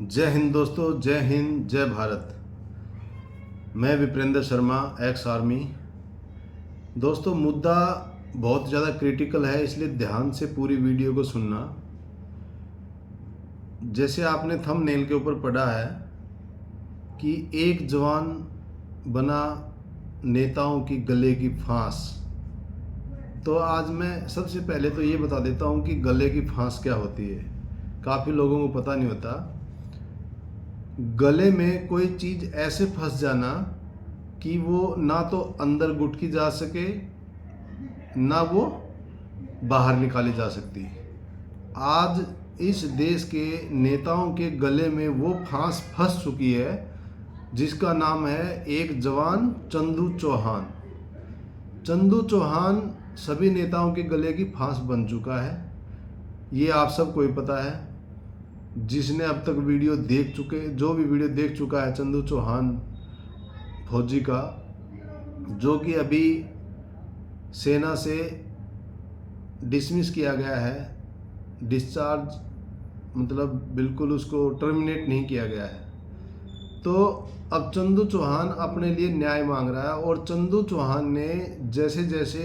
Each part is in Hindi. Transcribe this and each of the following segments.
जय हिंद दोस्तों, जय हिंद, जय भारत। मैं विप्रेंद्र शर्मा, एक्स आर्मी। दोस्तों, मुद्दा बहुत ज़्यादा क्रिटिकल है, इसलिए ध्यान से पूरी वीडियो को सुनना। जैसे आपने थंबनेल के ऊपर पढ़ा है कि एक जवान बना नेताओं की गले की फांस। तो आज मैं सबसे पहले तो ये बता देता हूँ कि गले की फांस क्या होती है। काफ़ी लोगों को पता नहीं होता। गले में कोई चीज़ ऐसे फंस जाना कि वो ना तो अंदर गुटकी जा सके, ना वो बाहर निकाली जा सकती। आज इस देश के नेताओं के गले में वो फांस फंस चुकी है जिसका नाम है एक जवान चंदू चौहान। चंदू चौहान सभी नेताओं के गले की फांस बन चुका है। ये आप सबको ही पता है। जिसने अब तक वीडियो देख चुके, जो भी वीडियो देख चुका है चंदू चौहान फौजी का, जो कि अभी सेना से डिसमिस किया गया है, डिस्चार्ज मतलब बिल्कुल उसको टर्मिनेट नहीं किया गया है। तो अब चंदू चौहान अपने लिए न्याय मांग रहा है और चंदू चौहान ने जैसे जैसे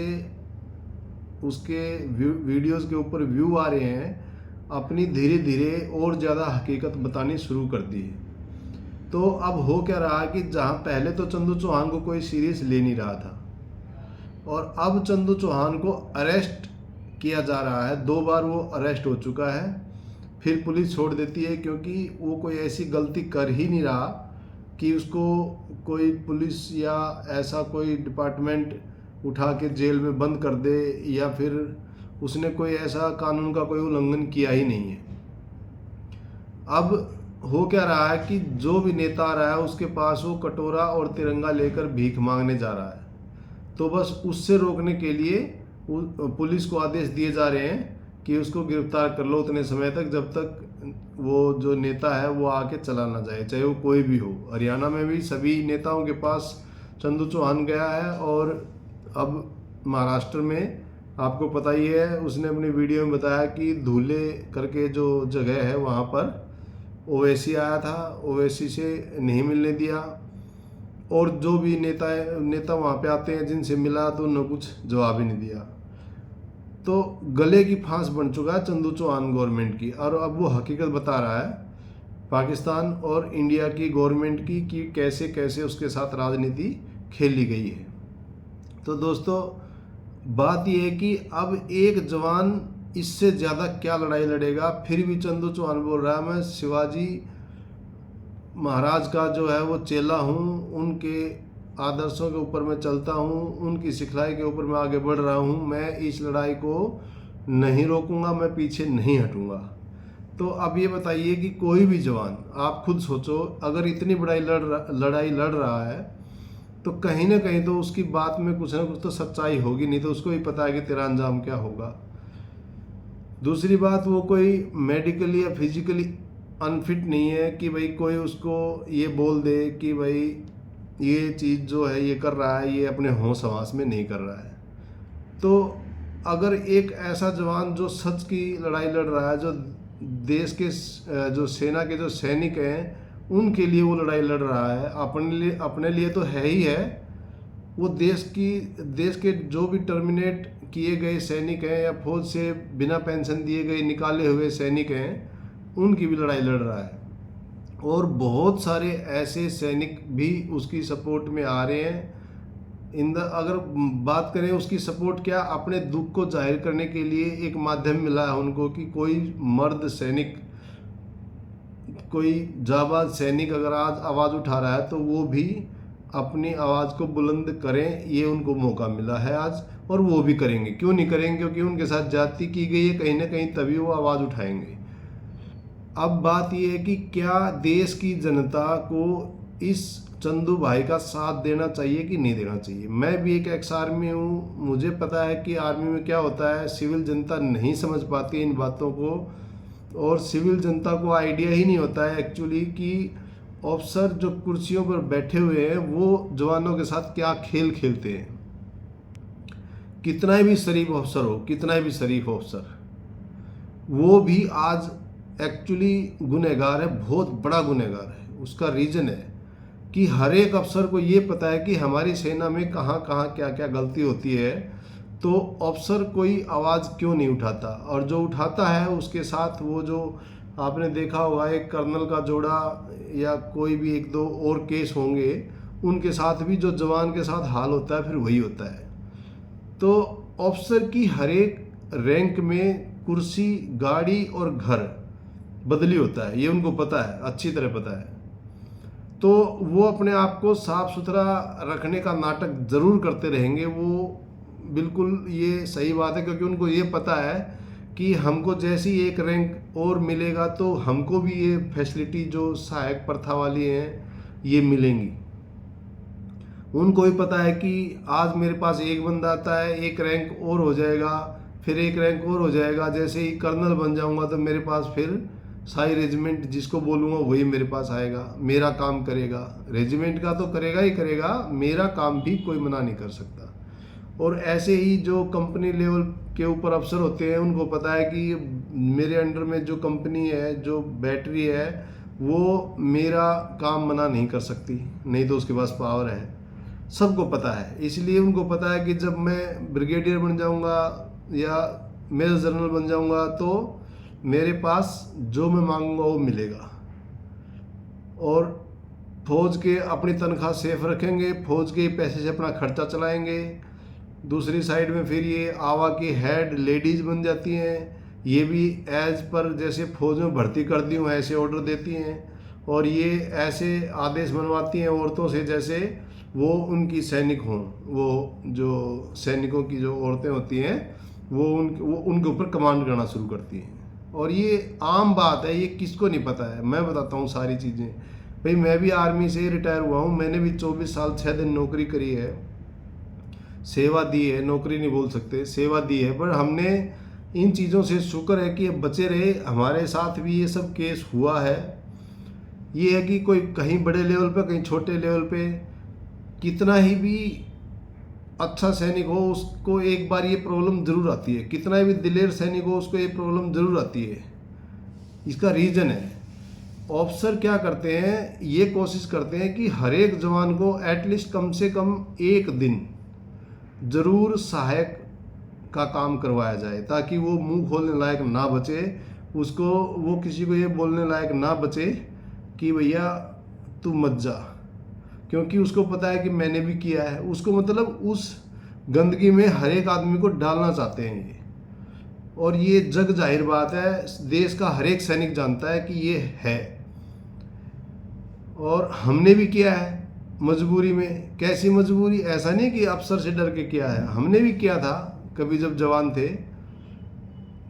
उसके वीडियोस के ऊपर व्यू आ रहे हैं, अपनी धीरे धीरे और ज़्यादा हकीकत बतानी शुरू कर दी है। तो अब हो क्या रहा है कि जहाँ पहले तो चंदू चौहान को कोई सीरियस ले नहीं रहा था, और अब चंदू चौहान को अरेस्ट किया जा रहा है। 2 बार वो अरेस्ट हो चुका है, फिर पुलिस छोड़ देती है क्योंकि वो कोई ऐसी गलती कर ही नहीं रहा कि उसको कोई पुलिस या ऐसा कोई डिपार्टमेंट उठा के जेल में बंद कर दे, या फिर उसने कोई ऐसा कानून का कोई उल्लंघन किया ही नहीं है। अब हो क्या रहा है कि जो भी नेता आ रहा है उसके पास वो कटोरा और तिरंगा लेकर भीख मांगने जा रहा है। तो बस उससे रोकने के लिए पुलिस को आदेश दिए जा रहे हैं कि उसको गिरफ्तार कर लो उतने समय तक, जब तक वो जो नेता है वो आके चला ना जाए, चाहे वो कोई भी हो। हरियाणा में भी सभी नेताओं के पास चंदू चौहान गया है, और अब महाराष्ट्र में आपको पता ही है, उसने अपनी वीडियो में बताया कि धूले करके जो जगह है वहाँ पर ओवैसी आया था, ओवैसी से नहीं मिलने दिया, और जो भी नेता वहाँ पे आते हैं जिनसे मिला तो उन्होंने कुछ जवाब ही नहीं दिया। तो गले की फांस बन चुका है चंदू चौहान गवर्नमेंट की, और अब वो हकीकत बता रहा है पाकिस्तान और इंडिया की गवर्नमेंट की कि कैसे कैसे उसके साथ राजनीति खेली गई है। तो दोस्तों, बात यह है कि अब एक जवान इससे ज़्यादा क्या लड़ाई लड़ेगा। फिर भी चंदू चौहान बोल रहा है मैं शिवाजी महाराज का जो है वो चेला हूँ, उनके आदर्शों के ऊपर मैं चलता हूँ, उनकी सिखलाई के ऊपर मैं आगे बढ़ रहा हूँ, मैं इस लड़ाई को नहीं रोकूंगा, मैं पीछे नहीं हटूंगा। तो अब ये बताइए कि कोई भी जवान, आप खुद सोचो, अगर इतनी बड़ी लड़ाई लड़ रहा है तो कहीं ना कहीं तो उसकी बात में कुछ ना कुछ तो सच्चाई होगी, नहीं तो उसको ही पता है कि तेरा अंजाम क्या होगा। दूसरी बात, वो कोई मेडिकली या फिजिकली अनफिट नहीं है कि भाई कोई उसको ये बोल दे कि भाई ये चीज़ जो है ये कर रहा है, ये अपने होश हवास में नहीं कर रहा है। तो अगर एक ऐसा जवान जो सच की लड़ाई लड़ रहा है, जो देश के जो सेना के जो सैनिक हैं उनके लिए वो लड़ाई लड़ रहा है, अपने लिए तो है ही है, वो देश के जो भी टर्मिनेट किए गए सैनिक हैं या फौज से बिना पेंशन दिए गए निकाले हुए सैनिक हैं, उनकी भी लड़ाई लड़ रहा है। और बहुत सारे ऐसे सैनिक भी उसकी सपोर्ट में आ रहे हैं। अगर बात करें उसकी सपोर्ट, क्या अपने दुख को जाहिर करने के लिए एक माध्यम मिला है उनको कि कोई मर्द सैनिक, कोई जाबाज सैनिक अगर आज आवाज़ उठा रहा है तो वो भी अपनी आवाज़ को बुलंद करें, ये उनको मौका मिला है आज, और वो भी करेंगे। क्यों नहीं करेंगे? क्योंकि उनके साथ जाति की गई है कहीं ना कहीं, तभी वो आवाज़ उठाएंगे। अब बात ये है कि क्या देश की जनता को इस चंदू भाई का साथ देना चाहिए कि नहीं देना चाहिए। मैं भी एक एक्स आर्मी हूँ, मुझे पता है कि आर्मी में क्या होता है। सिविल जनता नहीं समझ पाती इन बातों को, और सिविल जनता को आइडिया ही नहीं होता है एक्चुअली कि अफसर जो कुर्सियों पर बैठे हुए हैं वो जवानों के साथ क्या खेल खेलते हैं। कितना भी शरीफ अफसर हो, कितना भी शरीफ अफसर, वो भी आज एक्चुअली गुनहगार है, बहुत बड़ा गुनहगार है। उसका रीज़न है कि हर एक अफसर को ये पता है कि हमारी सेना में कहाँ कहाँ क्या क्या गलती होती है, तो अफसर कोई आवाज़ क्यों नहीं उठाता, और जो उठाता है उसके साथ वो जो आपने देखा होगा एक कर्नल का जोड़ा या कोई भी एक दो और केस होंगे, उनके साथ भी जो जवान के साथ हाल होता है फिर वही होता है। तो अफसर की हर एक रैंक में कुर्सी, गाड़ी और घर बदली होता है, ये उनको पता है, अच्छी तरह पता है। तो वो अपने आप को साफ सुथरा रखने का नाटक ज़रूर करते रहेंगे, वो बिल्कुल ये सही बात है, क्योंकि उनको ये पता है कि हमको जैसी एक रैंक और मिलेगा तो हमको भी ये फैसिलिटी जो सहायक प्रथा वाली हैं ये मिलेंगी। उनको भी पता है कि आज मेरे पास एक बंदा आता है, एक रैंक और हो जाएगा, फिर एक रैंक और हो जाएगा, जैसे ही कर्नल बन जाऊंगा तो मेरे पास फिर सारी रेजिमेंट जिसको बोलूँगा वही मेरे पास आएगा, मेरा काम करेगा। रेजिमेंट का तो करेगा ही करेगा, मेरा काम भी कोई मना नहीं कर सकता। और ऐसे ही जो कंपनी लेवल के ऊपर अफसर होते हैं उनको पता है कि मेरे अंडर में जो कंपनी है, जो बैटरी है, वो मेरा काम मना नहीं कर सकती, नहीं तो उसके पास पावर है, सबको पता है। इसलिए उनको पता है कि जब मैं ब्रिगेडियर बन जाऊंगा या मेजर जनरल बन जाऊंगा तो मेरे पास जो मैं मांगूंगा वो मिलेगा। और फौज के अपनी तनख्वाह सेफ रखेंगे, फौज के पैसे से अपना खर्चा चलाएंगे। दूसरी साइड में फिर ये आवा की हेड लेडीज़ बन जाती हैं, ये भी एज पर जैसे फौज में भर्ती कर दी हूँ ऐसे ऑर्डर देती हैं, और ये ऐसे आदेश बनवाती हैं औरतों से जैसे वो उनकी सैनिक हों। वो जो सैनिकों की जो औरतें होती हैं वो उनके ऊपर कमांड करना शुरू करती हैं। और ये आम बात है, ये किसको नहीं पता है। मैं बताता हूँ सारी चीज़ें। भाई मैं भी आर्मी से रिटायर हुआ हूँ, मैंने भी 24 साल 6 दिन नौकरी करी है, सेवा दी है, नौकरी नहीं बोल सकते, सेवा दी है। पर हमने इन चीज़ों से शुक्र है कि बचे रहे। हमारे साथ भी ये सब केस हुआ है। ये है कि कोई कहीं बड़े लेवल पे, कहीं छोटे लेवल पे, कितना ही भी अच्छा सैनिक हो उसको एक बार ये प्रॉब्लम ज़रूर आती है। कितना भी दिलेर सैनिक हो उसको ये प्रॉब्लम ज़रूर आती है। इसका रीज़न है, ऑफिसर क्या करते हैं, ये कोशिश करते हैं कि हर एक जवान को एटलीस्ट कम से कम एक दिन ज़रूर सहायक का काम करवाया जाए, ताकि वो मुंह खोलने लायक ना बचे, उसको वो किसी को ये बोलने लायक ना बचे कि भैया तू मत जा, क्योंकि उसको पता है कि मैंने भी किया है। उसको मतलब उस गंदगी में हर एक आदमी को डालना चाहते हैं ये। और ये जग जाहिर बात है, देश का हर एक सैनिक जानता है कि ये है। और हमने भी किया है मजबूरी में। कैसी मजबूरी, ऐसा नहीं कि अफसर से डर के किया है, हमने भी किया था कभी जब जवान थे।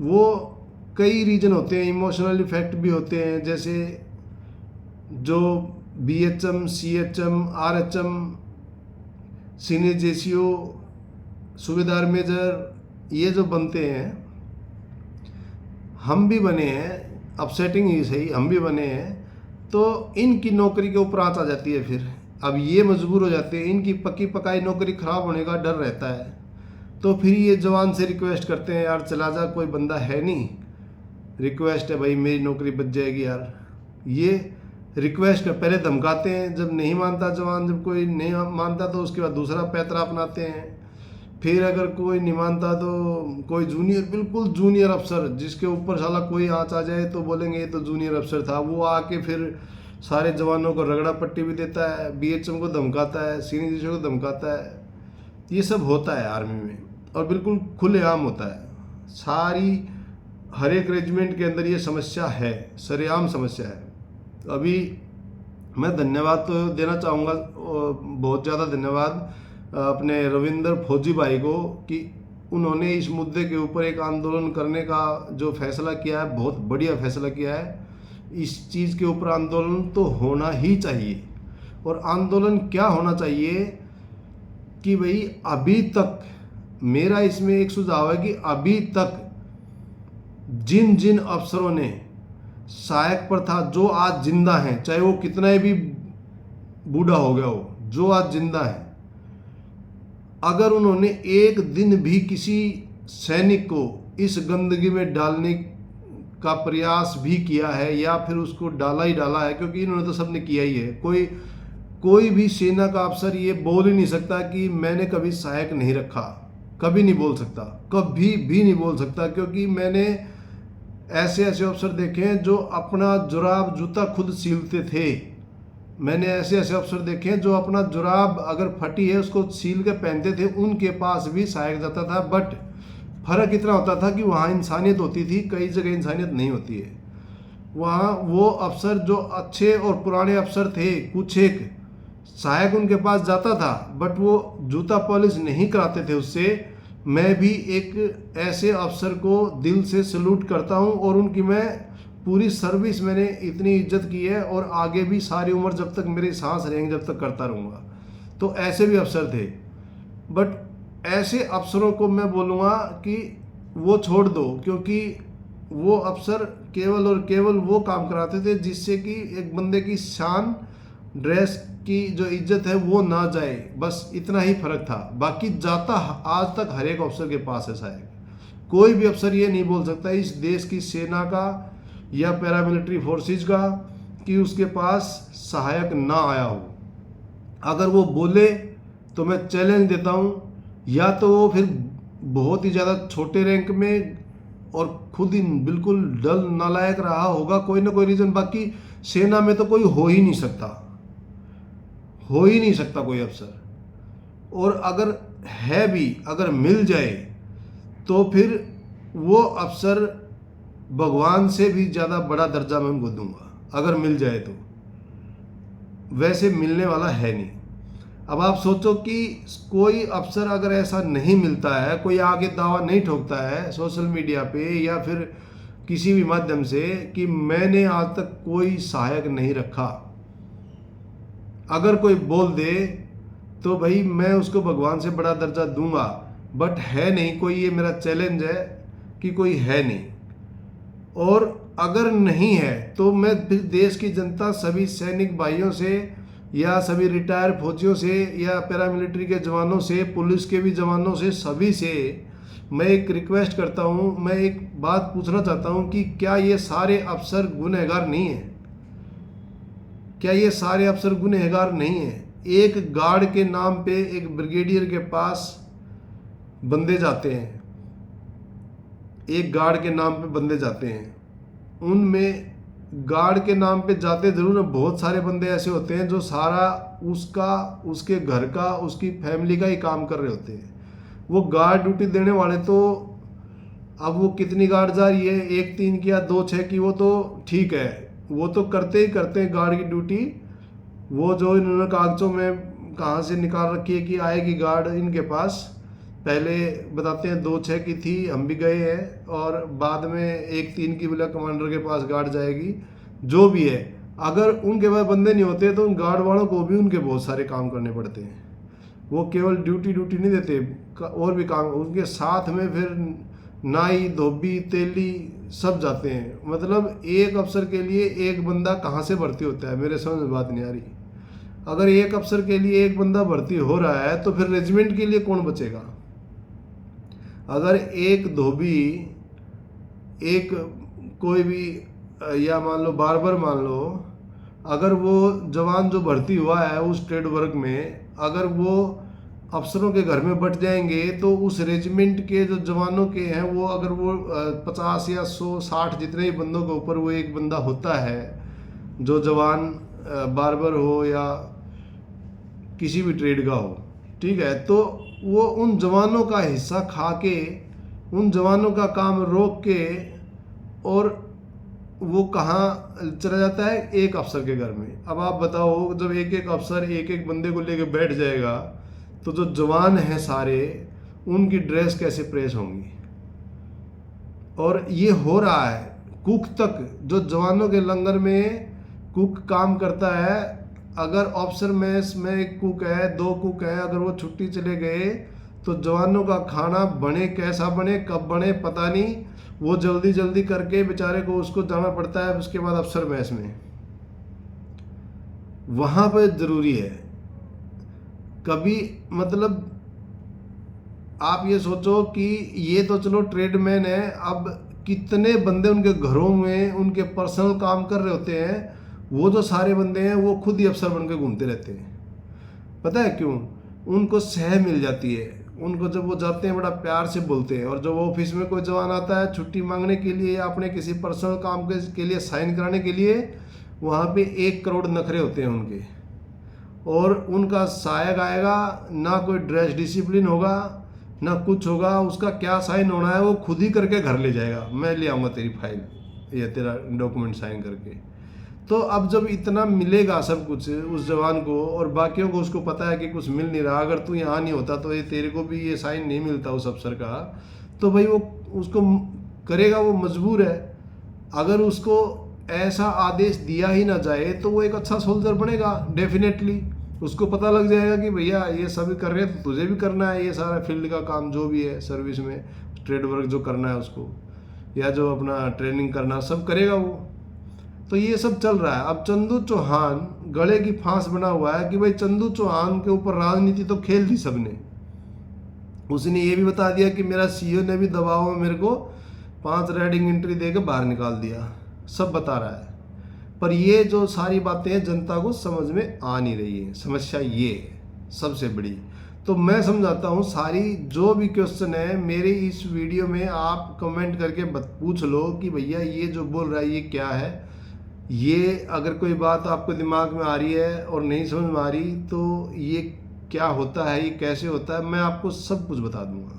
वो कई रीजन होते हैं, इमोशनल इफेक्ट भी होते हैं, जैसे जो BHM, CHM, RHM, senior JCO, सूबेदार मेजर, ये जो बनते हैं, हम भी बने हैं, अपसेटिंग ही सही, हम भी बने हैं। तो इनकी नौकरी के ऊपर आँच आ जाती है। फिर अब ये मजबूर हो जाते हैं, इनकी पक्की पकाई नौकरी ख़राब होने का डर रहता है। तो फिर ये जवान से रिक्वेस्ट करते हैं, यार चला जा, कोई बंदा है नहीं, रिक्वेस्ट है भाई मेरी नौकरी बच जाएगी यार। ये रिक्वेस्ट कर, पहले धमकाते हैं, जब नहीं मानता जवान, जब कोई नहीं मानता तो उसके बाद दूसरा पैतरा अपनाते हैं। फिर अगर कोई नहीं मानता तो कोई जूनियर, बिल्कुल जूनियर अफसर जिसके ऊपर साला कोई आँच आ जाए तो बोलेंगे ये तो जूनियर अफसर था, वो आके फिर सारे जवानों को रगड़ा पट्टी भी देता है, BHM को धमकाता है, सीनियर JCO को धमकाता है। ये सब होता है आर्मी में, और बिल्कुल खुलेआम होता है। सारी हर एक रेजिमेंट के अंदर ये समस्या है, सरेआम समस्या है। अभी मैं धन्यवाद तो देना चाहूँगा, बहुत ज़्यादा धन्यवाद अपने रविंदर फौजी भाई को, कि उन्होंने इस मुद्दे के ऊपर एक आंदोलन करने का जो फैसला किया है, बहुत बढ़िया फैसला किया है। इस चीज़ के ऊपर आंदोलन तो होना ही चाहिए। और आंदोलन क्या होना चाहिए कि भाई अभी तक, मेरा इसमें एक सुझाव है कि अभी तक जिन जिन अफसरों ने सहायक प्रथा, जो आज जिंदा हैं, चाहे वो कितना भी बूढ़ा हो गया हो, जो आज जिंदा है, अगर उन्होंने एक दिन भी किसी सैनिक को इस गंदगी में डालने का प्रयास भी किया है या फिर उसको डाला ही डाला है, क्योंकि इन्होंने तो सबने किया ही है। कोई भी सेना का अफसर ये बोल ही नहीं सकता कि मैंने कभी सहायक नहीं रखा, कभी नहीं बोल सकता, कभी भी नहीं बोल सकता, क्योंकि मैंने ऐसे ऐसे अफसर देखे हैं जो अपना जुराब जूता खुद सीलते थे। मैंने ऐसे ऐसे अफसर देखे हैं जो अपना जुराब अगर फटी है उसको सील के पहनते थे, उनके पास भी सहायक जाता था। बट फ़र्क इतना होता था कि वहाँ इंसानियत होती थी, कई जगह इंसानियत नहीं होती है। वहाँ वो अफसर जो अच्छे और पुराने अफसर थे, कुछ एक सहायक उनके पास जाता था, बट वो जूता पॉलिश नहीं कराते थे उससे। मैं भी एक ऐसे अफसर को दिल से सल्यूट करता हूँ और उनकी मैं पूरी सर्विस मैंने इतनी इज्जत की है और आगे भी सारी उम्र जब तक मेरी सांस रहेंगी जब तक करता रहूँगा। तो ऐसे भी अफसर थे, बट ऐसे अफसरों को मैं बोलूँगा कि वो छोड़ दो, क्योंकि वो अफसर केवल और केवल वो काम कराते थे जिससे कि एक बंदे की शान, ड्रेस की जो इज्जत है वो ना जाए, बस इतना ही फर्क था। बाकी जाता आज तक हर एक अफसर के पास है सहायक। कोई भी अफसर ये नहीं बोल सकता इस देश की सेना का या पैरामिलिट्री फोर्सेस का कि उसके पास सहायक ना आया हो। अगर वो बोले तो मैं चैलेंज देता हूँ, या तो वो फिर बहुत ही ज़्यादा छोटे रैंक में और खुद ही बिल्कुल डल नालायक रहा होगा, कोई ना कोई रीज़न। बाकी सेना में तो कोई हो ही नहीं सकता, हो ही नहीं सकता कोई अफसर। और अगर है भी, अगर मिल जाए तो फिर वो अफसर भगवान से भी ज़्यादा बड़ा दर्जा मैं उनको दूंगा, अगर मिल जाए तो। वैसे मिलने वाला है नहीं। अब आप सोचो कि कोई अफसर अगर ऐसा नहीं मिलता है, कोई आगे दावा नहीं ठोकता है सोशल मीडिया पे या फिर किसी भी माध्यम से कि मैंने आज तक कोई सहायक नहीं रखा, अगर कोई बोल दे तो भाई मैं उसको भगवान से बड़ा दर्जा दूंगा। बट है नहीं कोई, ये मेरा चैलेंज है कि कोई है नहीं। और अगर नहीं है तो मैं फिर देश की जनता, सभी सैनिक भाइयों से या सभी रिटायर फौजियों से या पैरामिलिट्री के जवानों से, पुलिस के भी जवानों से, सभी से मैं एक रिक्वेस्ट करता हूँ, मैं एक बात पूछना चाहता हूँ कि क्या ये सारे अफसर गुनहगार नहीं हैं? क्या ये सारे अफसर गुनहगार नहीं हैं? एक गार्ड के नाम पे एक ब्रिगेडियर के पास बंदे जाते हैं, एक गार्ड के नाम पे बंदे जाते हैं, उनमें गार्ड के नाम पे जाते जरूर हैं, बहुत सारे बंदे ऐसे होते हैं जो सारा उसका, उसके घर का, उसकी फैमिली का ही काम कर रहे होते हैं। वो गार्ड ड्यूटी देने वाले तो, अब वो कितनी गार्ड जा रही है, 1-3 की या 2-6 की, वो तो ठीक है, वो तो करते ही करते हैं गार्ड की ड्यूटी। वो जो इन्होंने कागजों में कहाँ से निकाल रखी है कि आएगी गार्ड इनके पास, पहले बताते हैं 2-6 की थी, हम भी गए हैं, और बाद में 1-3 की बोला कमांडर के पास गार्ड जाएगी। जो भी है, अगर उनके पास बंदे नहीं होते तो उन गार्ड वालों को भी उनके बहुत सारे काम करने पड़ते हैं। वो केवल ड्यूटी नहीं देते, और भी काम उनके साथ में, फिर नाई, धोबी, तेली सब जाते हैं। मतलब एक अफसर के लिए एक बंदा कहाँ से भर्ती होता है, मेरे समझ में बात नहीं आ रही। अगर एक अफसर के लिए एक बंदा भर्ती हो रहा है तो फिर रेजिमेंट के लिए कौन बचेगा? अगर एक धोबी, एक कोई भी, या मान लो बार्बर मान लो, अगर वो जवान जो भर्ती हुआ है उस ट्रेड वर्क में, अगर वो अफसरों के घर में बट जाएंगे तो उस रेजिमेंट के जो जवानों के हैं वो, अगर वो 50 या 100-60 जितने ही बंदों के ऊपर वो एक बंदा होता है जो जवान बार्बर हो या किसी भी ट्रेड का हो, ठीक है, तो वो उन जवानों का हिस्सा खा के, उन जवानों का काम रोक के, और वो कहाँ चला जाता है? एक अफसर के घर में। अब आप बताओ, जब एक एक अफसर एक एक बंदे को लेके बैठ जाएगा तो जो जवान हैं सारे, उनकी ड्रेस कैसे प्रेस होंगी? और ये हो रहा है, कुक तक, जो जवानों के लंगर में कुक काम करता है, अगर ऑफिसर मेस में एक कुक है, 2 कुक है, अगर वो छुट्टी चले गए तो जवानों का खाना बने, कैसा बने, कब बने, पता नहीं। वो जल्दी जल्दी करके बेचारे को उसको जाना पड़ता है उसके बाद अफसर मैस में। वहाँ पे ज़रूरी है कभी, मतलब आप ये सोचो कि ये तो चलो ट्रेडमैन है, अब कितने बंदे उनके घरों में उनके पर्सनल काम कर रहे होते हैं, वो जो सारे बंदे हैं वो खुद ही अफसर बन के घूमते रहते हैं। पता है क्यों? उनको सह मिल जाती है। उनको जब वो जाते हैं बड़ा प्यार से बोलते हैं, और जब ऑफिस में कोई जवान आता है छुट्टी मांगने के लिए या अपने किसी पर्सनल काम के लिए साइन कराने के लिए, वहाँ पे 1 करोड़ नखरे होते हैं उनके, और उनका सहायक आएगा, ना कोई ड्रेस डिसिप्लिन होगा ना कुछ होगा, उसका क्या साइन होना है वो खुद ही करके घर ले जाएगा, मैं ले आऊँगा तेरी फाइल या तेरा डॉक्यूमेंट साइन करके। तो अब जब इतना मिलेगा सब कुछ उस जवान को, और बाकियों को उसको पता है कि कुछ मिल नहीं रहा, अगर तू यहाँ नहीं होता तो ये तेरे को भी ये साइन नहीं मिलता उस अफसर का, तो भाई वो उसको करेगा, वो मजबूर है। अगर उसको ऐसा आदेश दिया ही ना जाए तो वो एक अच्छा सोल्जर बनेगा डेफिनेटली। उसको पता लग जाएगा कि भैया ये सभी कर रहे हैं तो तुझे भी करना है, ये सारा फील्ड का काम जो भी है सर्विस में, ट्रेड वर्क जो करना है उसको, या जो अपना ट्रेनिंग करना सब करेगा वो। तो ये सब चल रहा है। अब चंदू चौहान गले की फांस बना हुआ है कि भाई चंदू चौहान के ऊपर राजनीति तो खेल दी सबने। उसने ये भी बता दिया कि मेरा सीईओ ने भी दबाव में मेरे को 5 रेडिंग एंट्री दे के बाहर निकाल दिया, सब बता रहा है। पर ये जो सारी बातें हैं जनता को समझ में आ नहीं रही है। समस्या ये है सबसे बड़ी। तो मैं समझाता हूँ, सारी जो भी क्वेश्चन है मेरे इस वीडियो में आप कमेंट करके पूछ लो कि भैया ये जो बोल रहा है ये क्या है। ये अगर कोई बात आपको दिमाग में आ रही है और नहीं समझ में आ रही तो ये क्या होता है, ये कैसे होता है, मैं आपको सब कुछ बता दूंगा।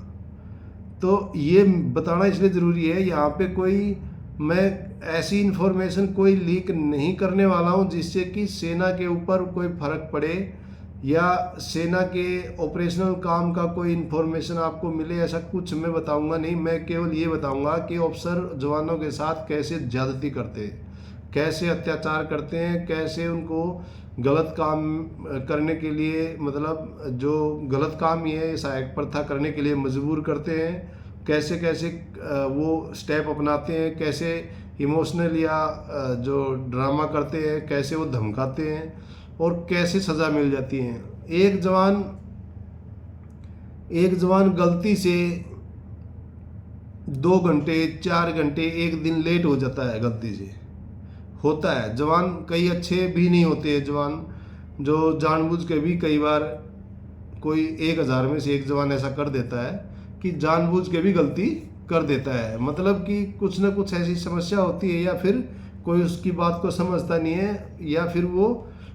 तो ये बताना इसलिए ज़रूरी है, यहाँ पे कोई मैं ऐसी इन्फॉर्मेशन कोई लीक नहीं करने वाला हूँ जिससे कि सेना के ऊपर कोई फर्क पड़े या सेना के ऑपरेशनल काम का कोई इन्फॉर्मेशन आपको मिले, ऐसा कुछ मैं बताऊंगा नहीं। मैं केवल ये बताऊंगा कि अफसर जवानों के साथ कैसे ज़्यादती करते हैं, कैसे अत्याचार करते हैं, कैसे उनको गलत काम करने के लिए, मतलब जो गलत काम ही है सहायक प्रथा करने के लिए मजबूर करते हैं, कैसे कैसे वो स्टेप अपनाते हैं, कैसे इमोशनल या जो ड्रामा करते हैं, कैसे वो धमकाते हैं और कैसे सज़ा मिल जाती है। एक जवान गलती से 2 घंटे 4 घंटे 1 दिन लेट हो जाता है, गलती से होता है। जवान कई अच्छे भी नहीं होते हैं, जवान जो जानबूझ के भी कई बार कोई 1000 में से एक जवान ऐसा कर देता है कि जानबूझ के भी गलती कर देता है, मतलब कि कुछ ना कुछ ऐसी समस्या होती है या फिर कोई उसकी बात को समझता नहीं है या फिर वो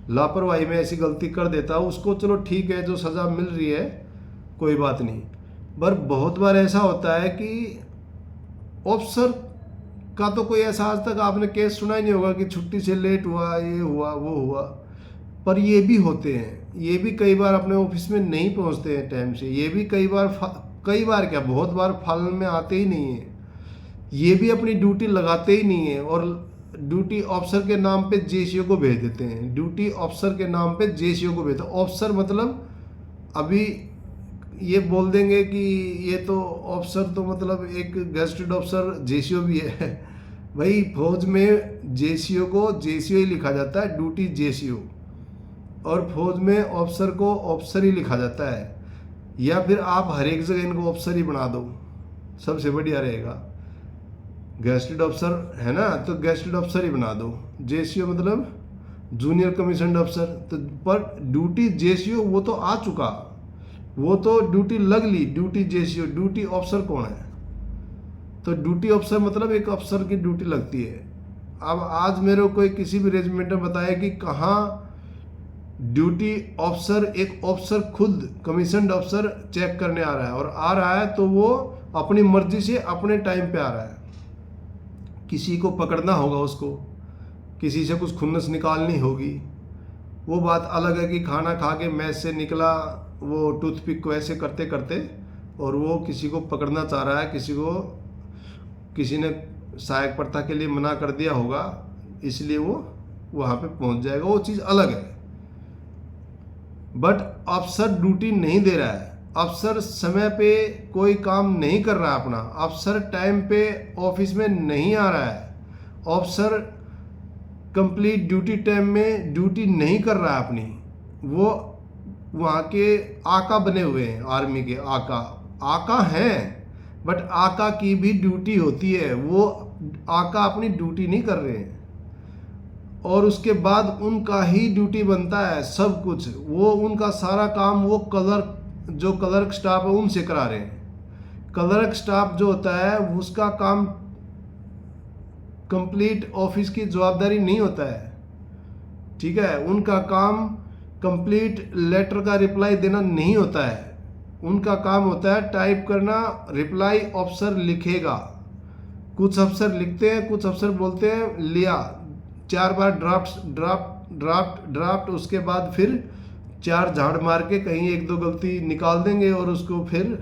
लापरवाही में ऐसी गलती कर देता है। उसको चलो ठीक है, जो सज़ा मिल रही है कोई बात नहीं। पर बहुत बार ऐसा होता है कि अफसर का तो कोई ऐसा आज तक आपने केस सुना ही नहीं होगा कि छुट्टी से लेट हुआ, ये हुआ वो हुआ, पर ये भी होते हैं। ये भी कई बार अपने ऑफिस में नहीं पहुंचते हैं टाइम से, ये भी कई बार क्या बहुत बार फालन में आते ही नहीं है, ये भी अपनी ड्यूटी लगाते ही नहीं है और ड्यूटी ऑफिसर के नाम पे जेसीओ को भेज देते हैं। ड्यूटी ऑफिसर के नाम पे जेसीओ को भेजते हैं। ऑफिसर मतलब अभी ये बोल देंगे कि ये तो ऑफिसर तो मतलब एक गेस्टेड ऑफिसर जेसीओ भी है। भाई फौज में जेसीओ को जेसीओ ही लिखा जाता है, ड्यूटी जेसीओ, और फौज में ऑफिसर को ऑफिसर ही लिखा जाता है। या फिर आप हर एक जगह इनको ऑफिसर ही बना दो, सबसे बढ़िया रहेगा। गेस्टेड ऑफिसर है ना, तो गेस्टेड ऑफिसर ही बना दो। जेसीओ मतलब जूनियर कमीशन्ड ऑफिसर। तो पर ड्यूटी जेसीओ वो तो आ चुका, वो तो ड्यूटी लग ली। ड्यूटी जेसीओ, ड्यूटी ऑफिसर कौन है? तो ड्यूटी ऑफिसर मतलब एक अफसर की ड्यूटी लगती है। अब आज मेरे को कोई किसी भी रेजिमेंट में बताया कि कहाँ ड्यूटी ऑफिसर, एक ऑफिसर खुद कमीशन्ड ऑफिसर चेक करने आ रहा है, और आ रहा है तो वो अपनी मर्जी से अपने टाइम पे आ रहा है। किसी को पकड़ना होगा, उसको किसी से कुछ खुन्नस निकालनी होगी, वो बात अलग है कि खाना खा के मैस से निकला वो टूथपिक को ऐसे करते करते और वो किसी को पकड़ना चाह रहा है, किसी ने सहायक प्रथा के लिए मना कर दिया होगा, इसलिए वो वहाँ पे पहुँच जाएगा, वो चीज़ अलग है। बट अफसर ड्यूटी नहीं दे रहा है, अफसर समय पे कोई काम नहीं कर रहा है अपना, अफसर टाइम पे ऑफिस में नहीं आ रहा है, अफसर कंप्लीट ड्यूटी टाइम में ड्यूटी नहीं कर रहा है अपनी। वो वहाँ के आका बने हुए हैं, आर्मी के आका हैं, बट आका की भी ड्यूटी होती है, वो आका अपनी ड्यूटी नहीं कर रहे हैं, और उसके बाद उनका ही ड्यूटी बनता है सब कुछ, वो उनका सारा काम वो क्लर्क स्टाफ है उनसे करा रहे हैं। क्लर्क स्टाफ जो होता है उसका काम कंप्लीट ऑफिस की जवाबदारी नहीं होता है, ठीक है। उनका काम कंप्लीट लेटर का रिप्लाई देना नहीं होता है, उनका काम होता है टाइप करना, रिप्लाई अफसर लिखेगा। कुछ अफसर लिखते हैं, कुछ अफसर बोलते हैं लिया 4 बार ड्राफ्ट, उसके बाद फिर 4 झाड़ मार के कहीं 1-2 गलती निकाल देंगे और उसको फिर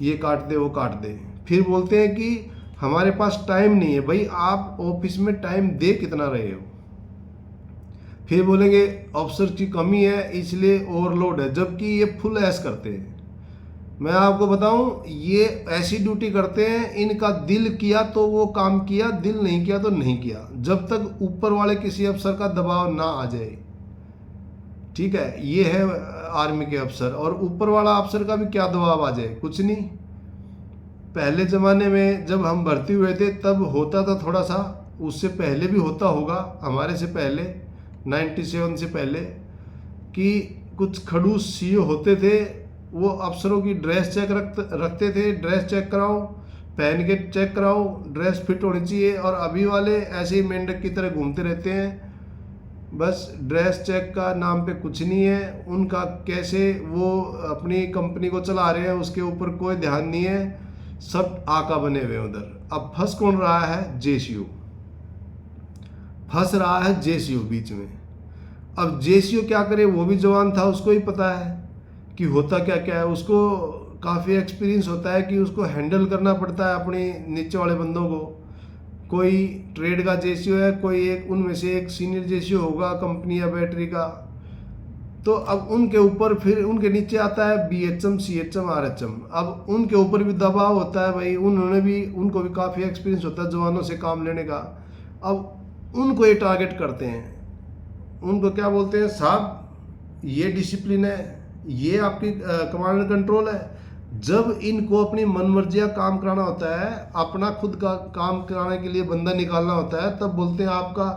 ये काट दे वो काट दे। फिर बोलते हैं कि हमारे पास टाइम नहीं है। भाई आप ऑफिस में टाइम दे कितना रहे हो? फिर बोलेंगे अफसर की कमी है इसलिए ओवरलोड है, जबकि ये फुल ऐश करते हैं। मैं आपको बताऊं, ये ऐसी ड्यूटी करते हैं, इनका दिल किया तो वो काम किया, दिल नहीं किया तो नहीं किया, जब तक ऊपर वाले किसी अफसर का दबाव ना आ जाए, ठीक है। ये है आर्मी के अफसर, और ऊपर वाला अफसर का भी क्या दबाव आ जाए, कुछ नहीं। पहले ज़माने में जब हम भर्ती हुए थे तब होता था थोड़ा सा, उससे पहले भी होता होगा, हमारे से पहले 97 से पहले, कि कुछ खड़ूस सीईओ होते थे, वो अफसरों की ड्रेस चेक रखते थे, ड्रेस चेक कराओ, पहन के चेक कराओ, ड्रेस फिट होनी चाहिए। और अभी वाले ऐसे ही मेंढक की तरह घूमते रहते हैं, बस ड्रेस चेक का नाम पे कुछ नहीं है उनका, कैसे वो अपनी कंपनी को चला रहे हैं उसके ऊपर कोई ध्यान नहीं है, सब आका बने हुए उधर। अब फंस कौन रहा है? जेसीयू फंस रहा है, जेसीयू बीच में। अब जेसीयू क्या करे? वो भी जवान था, उसको ही पता है कि होता क्या क्या है, उसको काफ़ी एक्सपीरियंस होता है कि उसको हैंडल करना पड़ता है अपने नीचे वाले बंदों को। कोई ट्रेड का जेसीओ है, कोई एक उनमें से एक सीनियर जेसीओ होगा कंपनी या बैटरी का, तो अब उनके ऊपर फिर उनके नीचे आता है बीएचएम, सीएचएम, आरएचएम। अब उनके ऊपर भी दबाव होता है भाई, उनको भी काफ़ी एक्सपीरियंस होता है जवानों से काम लेने का। अब उनको ये टारगेट करते हैं, उनको क्या बोलते हैं, साहब ये डिसिप्लिन है, ये आपकी कमांड एंड कंट्रोल है। जब इनको अपनी मनमर्जिया काम कराना होता है, अपना खुद का काम कराने के लिए बंदा निकालना होता है, तब बोलते हैं आपका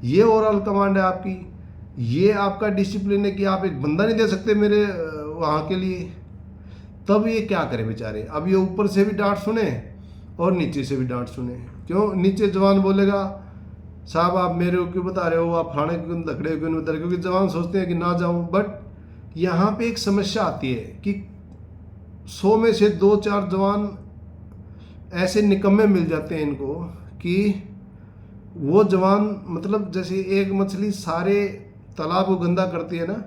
ये ओवरऑल कमांड है, आपकी ये आपका डिसिप्लिन है कि आप एक बंदा नहीं दे सकते मेरे वहाँ के लिए। तब ये क्या करें बेचारे? अब ये ऊपर से भी डांट सुने और नीचे से भी डांट सुने। क्यों? नीचे जवान बोलेगा साहब आप मेरे को क्यों बता रहे हो, आप फलाने क्यों लकड़े क्यों नहीं बता रहे, क्योंकि जवान सोचते हैं कि ना जाऊँ। बट यहाँ पे एक समस्या आती है कि 100 में से 2-4 जवान ऐसे निकम्मे मिल जाते हैं इनको कि वो जवान, मतलब जैसे एक मछली सारे तालाब को गंदा करती है ना,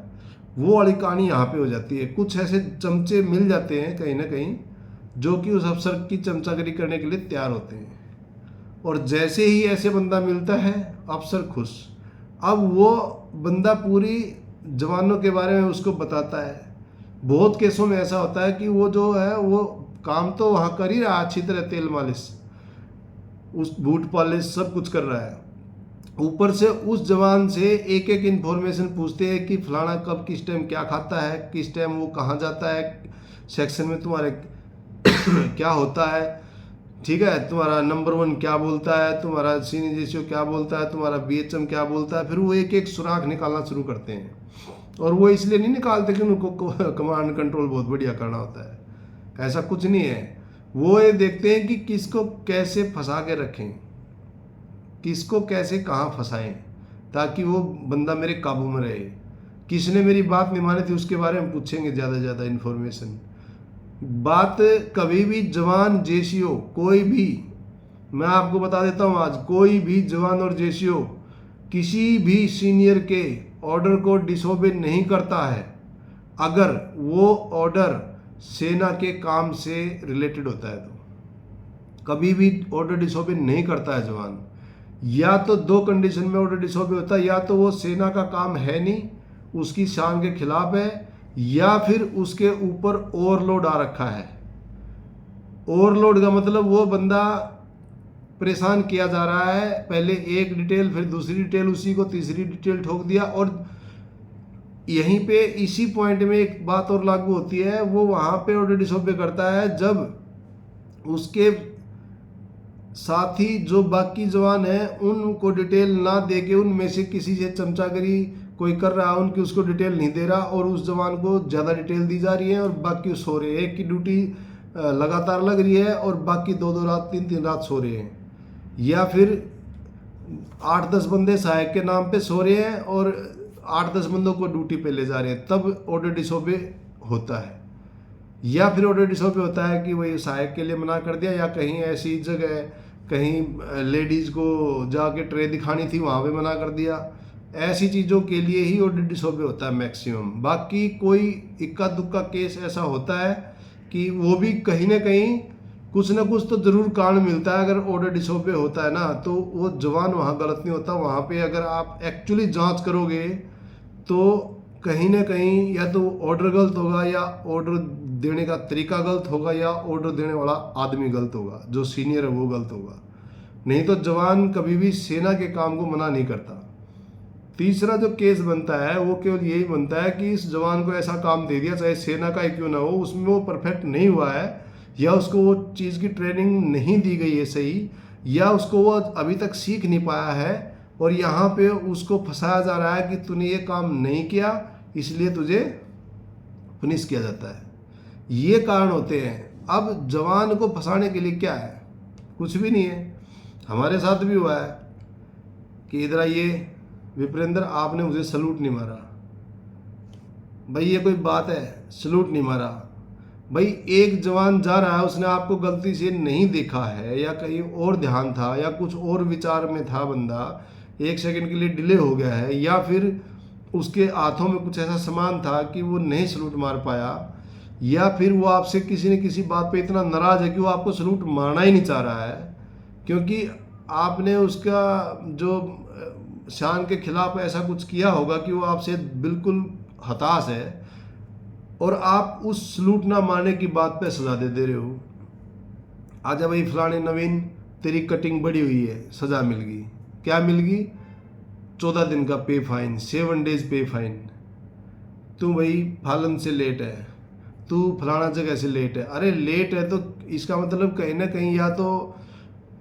वो वाली कहानी यहाँ पे हो जाती है। कुछ ऐसे चमचे मिल जाते हैं कहीं ना कहीं जो कि उस अफसर की चमचागिरी करने के लिए तैयार होते हैं, और जैसे ही ऐसे बंदा मिलता है अफसर खुश। अब वो बंदा पूरी जवानों के बारे में उसको बताता है। बहुत केसों में ऐसा होता है कि वो जो है वो काम तो वहाँ कर ही रहा है अच्छी तरह, तेल मालिश, उस बूट पॉलिश सब कुछ कर रहा है, ऊपर से उस जवान से एक एक इन्फॉर्मेशन पूछते हैं कि फलाना कब किस टाइम क्या खाता है, किस टाइम वो कहाँ जाता है, सेक्शन में तुम्हारे क्या होता है, ठीक है, तुम्हारा नंबर 1 क्या बोलता है, तुम्हारा सीनियर जेसीओ क्या बोलता है, तुम्हारा बीएचएम क्या बोलता है। फिर वो एक एक सुराग निकालना शुरू करते हैं, और वो इसलिए नहीं निकालते कि उनको कमांड कंट्रोल बहुत बढ़िया करना होता है, ऐसा कुछ नहीं है। वो ये देखते हैं कि किसको कैसे फंसा के रखें, किसको कैसे कहाँ फंसाएं, ताकि वो बंदा मेरे काबू में रहे। किसने मेरी बात नहीं मानी थी उसके बारे में पूछेंगे ज़्यादा से ज़्यादा इन्फॉर्मेशन। बात कभी भी जवान जेसीओ कोई भी, मैं आपको बता देता हूँ आज, कोई भी जवान और जेसीओ किसी भी सीनियर के ऑर्डर को डिसोबे नहीं करता है अगर वो ऑर्डर सेना के काम से रिलेटेड होता है। तो कभी भी ऑर्डर डिसोबे नहीं करता है जवान। या तो 2 कंडीशन में ऑर्डर डिसोबे होता है, या तो वो सेना का काम है नहीं, उसकी शान के खिलाफ है, या फिर उसके ऊपर ओवरलोड आ रखा है। ओवरलोड का मतलब वो बंदा परेशान किया जा रहा है, पहले एक डिटेल फिर दूसरी डिटेल, उसी को तीसरी डिटेल ठोक दिया। और यहीं पे इसी पॉइंट में एक बात और लागू होती है, वो वहाँ पे ऑर्डर डिसोबे करता है जब उसके साथ ही जो बाकी जवान हैं उनको डिटेल ना दे के उनमें से किसी से चमचागिरी कोई कर रहा है, उनकी उसको डिटेल नहीं दे रहा और उस जवान को ज़्यादा डिटेल दी जा रही है और बाकी सो रहे हैं। एक की ड्यूटी लगातार लग रही है और बाकी 2-2 रात 3-3 रात सो रहे हैं, या फिर 8-10 बंदे सहायक के नाम पे सो रहे हैं और 8-10 बंदों को ड्यूटी पे ले जा रहे हैं, तब ऑर्डर डिसोबे होता है। या फिर ऑर्डर डिसोबे होता है कि वही सहायक के लिए मना कर दिया, या कहीं ऐसी जगह कहीं लेडीज़ को जाके ट्रे दिखानी थी वहाँ पे मना कर दिया। ऐसी चीज़ों के लिए ही ऑर्डर डिसोबे होता है मैक्सिमम। बाकी कोई इक्का दुक्का केस ऐसा होता है कि वो भी कहीं ना कहीं कुछ ना कुछ तो ज़रूर कारण मिलता है। अगर ऑर्डर डिसोबे होता है ना तो वो जवान वहाँ गलत नहीं होता, वहाँ पे अगर आप एक्चुअली जांच करोगे तो कहीं ना कहीं या तो ऑर्डर गलत होगा, या ऑर्डर देने का तरीका गलत होगा, या ऑर्डर देने वाला आदमी गलत होगा, जो सीनियर है वो गलत होगा। नहीं तो जवान कभी भी सेना के काम को मना नहीं करता। तीसरा जो केस बनता है वो केवल यही बनता है कि इस जवान को ऐसा काम दे दिया, चाहे सेना का ही क्यों ना हो, उसमें वो परफेक्ट नहीं हुआ है, या उसको वो चीज़ की ट्रेनिंग नहीं दी गई है सही, या उसको वो अभी तक सीख नहीं पाया है और यहाँ पे उसको फंसाया जा रहा है कि तूने ये काम नहीं किया इसलिए तुझे पनिश किया जाता है। ये कारण होते हैं। अब जवान को फंसाने के लिए क्या है? कुछ भी नहीं है। हमारे साथ भी हुआ है कि इधर आइए विप्रेंद्र, आपने मुझे सलूट नहीं मारा। भाई ये कोई बात है? सलूट नहीं मारा भाई। एक जवान जा रहा है, उसने आपको गलती से नहीं देखा है या कहीं और ध्यान था या कुछ और विचार में था बंदा, 1 सेकंड के लिए डिले हो गया है, या फिर उसके हाथों में कुछ ऐसा सामान था कि वो नहीं सलूट मार पाया, या फिर वो आपसे किसी न किसी बात पे इतना नाराज़ है कि वो आपको सलूट मारना ही नहीं चाह रहा है, क्योंकि आपने उसका जो शान के खिलाफ ऐसा कुछ किया होगा कि वो आपसे बिल्कुल हताश है, और आप उस सलूट ना मारने की बात पे सजा दे रहे हो। आजा भाई फलाने नवीन, तेरी कटिंग बड़ी हुई है, सजा मिल गई। क्या मिल गई? 14 दिन का पे फाइन, 7 डेज पे फाइन। तू भाई फालन से लेट है, तू फलाना जगह से लेट है। अरे लेट है तो इसका मतलब कहीं ना कहीं या तो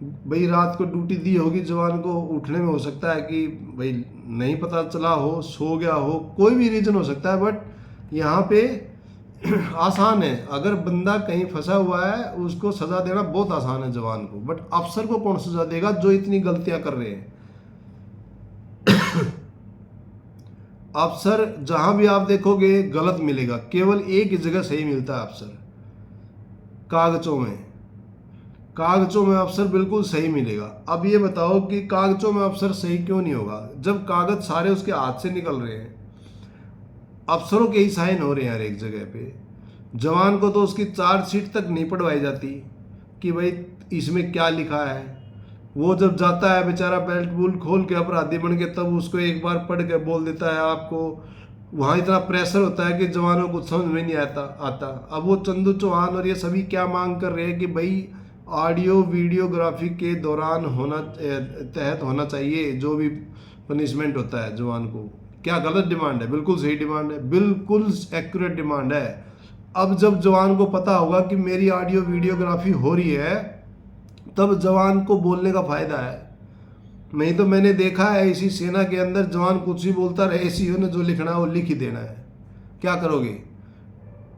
भाई रात को ड्यूटी दी होगी जवान को, उठने में हो सकता है कि भाई नहीं पता चला हो, सो गया हो, कोई भी रीज़न हो सकता है। बट यहाँ पे आसान है, अगर बंदा कहीं फंसा हुआ है उसको सज़ा देना बहुत आसान है जवान को। बट अफसर को कौन सज़ा देगा जो इतनी गलतियां कर रहे हैं? अफसर जहां भी आप देखोगे गलत मिलेगा, केवल एक ही जगह सही मिलता है अफसर, कागजों में। कागजों में अफसर बिल्कुल सही मिलेगा। अब ये बताओ कि कागजों में अफसर सही क्यों नहीं होगा जब कागज सारे उसके हाथ से निकल रहे हैं, अफसरों के ही साइन हो रहे हैं हर एक जगह पे। जवान को तो उसकी चार्जशीट तक नहीं पढ़वाई जाती कि भाई इसमें क्या लिखा है। वो जब जाता है बेचारा बेल्ट बुल्ट खोल के अपराधी बन के, तब उसको एक बार पढ़ के बोल देता है आपको। वहाँ इतना प्रेशर होता है कि जवानों को समझ में नहीं आता। अब वो चंदू चौहान और ये सभी क्या मांग कर रहे हैं कि भाई ऑडियो वीडियोग्राफी के दौरान तहत होना चाहिए जो भी पनिशमेंट होता है जवान को। क्या गलत डिमांड है? बिल्कुल सही डिमांड है, बिल्कुल एक्यूरेट डिमांड है। अब जब जवान को पता होगा कि मेरी ऑडियो वीडियोग्राफी हो रही है, तब जवान को बोलने का फायदा है। नहीं तो मैंने देखा है इसी सेना के अंदर जवान कुछ भी बोलता रहे, सीओ ने जो लिखना है वो लिख ही देना है। क्या करोगे?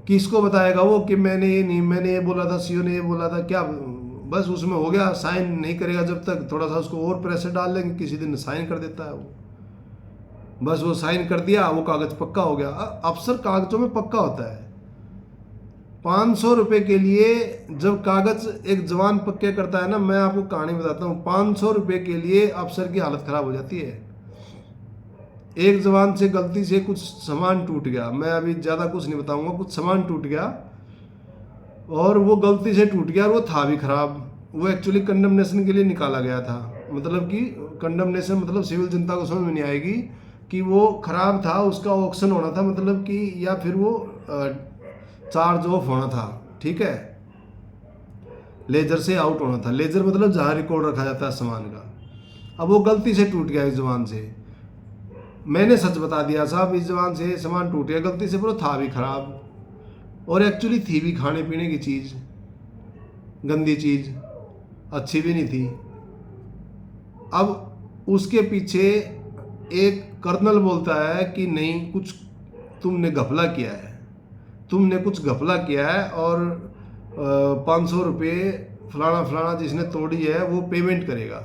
किसको बताएगा वो कि मैंने ये नहीं, मैंने ये बोला था, सीओ ने ये बोला था? क्या बस उसमें हो गया, साइन नहीं करेगा जब तक, थोड़ा सा उसको और प्रेशर डाल देंगे, किसी दिन साइन कर देता है वो। बस वो साइन कर दिया, वो कागज पक्का हो गया। अफसर कागजों में पक्का होता है। 500 रुपये के लिए जब कागज एक जवान पक्के करता है ना, मैं आपको कहानी बताता हूँ, 500 रुपये के लिए अफसर की हालत खराब हो जाती है। एक जवान से गलती से कुछ सामान टूट गया, मैं अभी ज़्यादा कुछ नहीं बताऊंगा, कुछ सामान टूट गया और वो गलती से टूट गया और वो था भी खराब। वो एक्चुअली कंडमनेशन के लिए निकाला गया था, मतलब कि कंडमनेशन मतलब सिविल जनता को समझ में नहीं आएगी कि वो खराब था, उसका ऑक्शन होना था, मतलब कि या फिर वो चार्ज ऑफ होना था, ठीक है, लेजर से आउट होना था। लेजर मतलब जहाँ रिकॉर्ड रखा जाता है सामान का। अब वो गलती से टूट गया इस जवान से, मैंने सच बता दिया साहब इस जवान से सामान टूट गया गलती से, पर वो था भी खराब और एक्चुअली थी भी खाने पीने की चीज़। गंदी चीज़, अच्छी भी नहीं थी। अब उसके पीछे एक कर्नल बोलता है कि नहीं, कुछ तुमने घपला किया है, तुमने कुछ घपला किया है और 500 रुपये फलाना फलाना जिसने तोड़ी है वो पेमेंट करेगा।